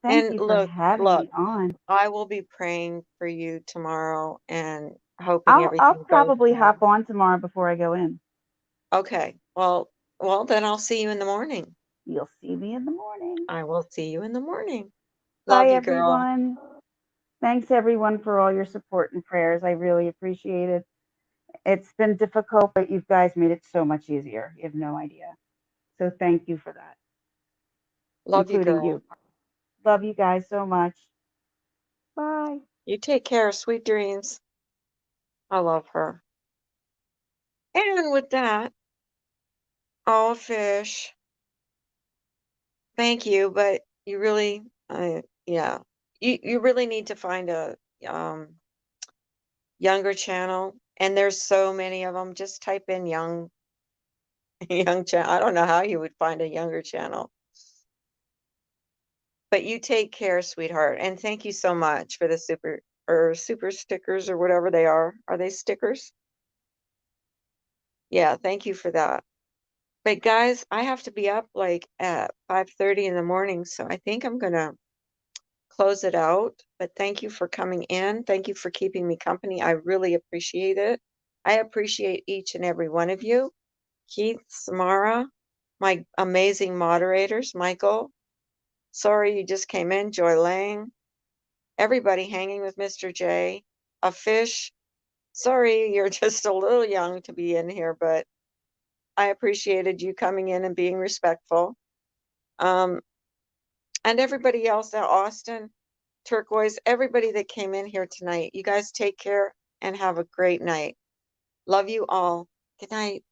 [SPEAKER 2] Thank
[SPEAKER 1] And
[SPEAKER 2] you for having
[SPEAKER 1] look,
[SPEAKER 2] me on.
[SPEAKER 1] I will be praying for you tomorrow and hoping
[SPEAKER 2] I'll
[SPEAKER 1] everything goes
[SPEAKER 2] probably
[SPEAKER 1] well.
[SPEAKER 2] hop on tomorrow before I go in.
[SPEAKER 1] Okay. Well, then I'll see you in the morning.
[SPEAKER 2] You'll see me in the morning.
[SPEAKER 1] I will see you in the morning.
[SPEAKER 2] Bye,
[SPEAKER 1] Love you, girl.
[SPEAKER 2] everyone. Thanks, everyone, for all your support and prayers. I really appreciate it. It's been difficult, but you guys made it so much easier. You have no idea. So thank you for that,
[SPEAKER 1] Love you,
[SPEAKER 2] including
[SPEAKER 1] girl.
[SPEAKER 2] you. Love you guys so much. Bye.
[SPEAKER 1] You take care. Sweet dreams. I love her. And with that, oh, Fish, thank you. But you really, yeah, you really need to find a younger channel And there's so many of them. Just type in young channel. I don't know how you would find a younger channel. But you take care, sweetheart. And thank you so much for the super stickers or whatever they are. Are they stickers? Yeah, thank you for that. But guys, I have to be up like at 5:30 in the morning, so I think I'm gonna close it out. But thank you for coming in. Thank you for keeping me company. I really appreciate it. I appreciate each and every one of you. Keith, Samara, my amazing moderators, Michael. Sorry you just came in, Joy Lang, everybody hanging with Mr. J, a fish. Sorry, you're just a little young to be in here, but I appreciated you coming in and being respectful. And everybody else at Austin, Turquoise, everybody that came in here tonight. You guys take care and have a great night. Love you all. Good night.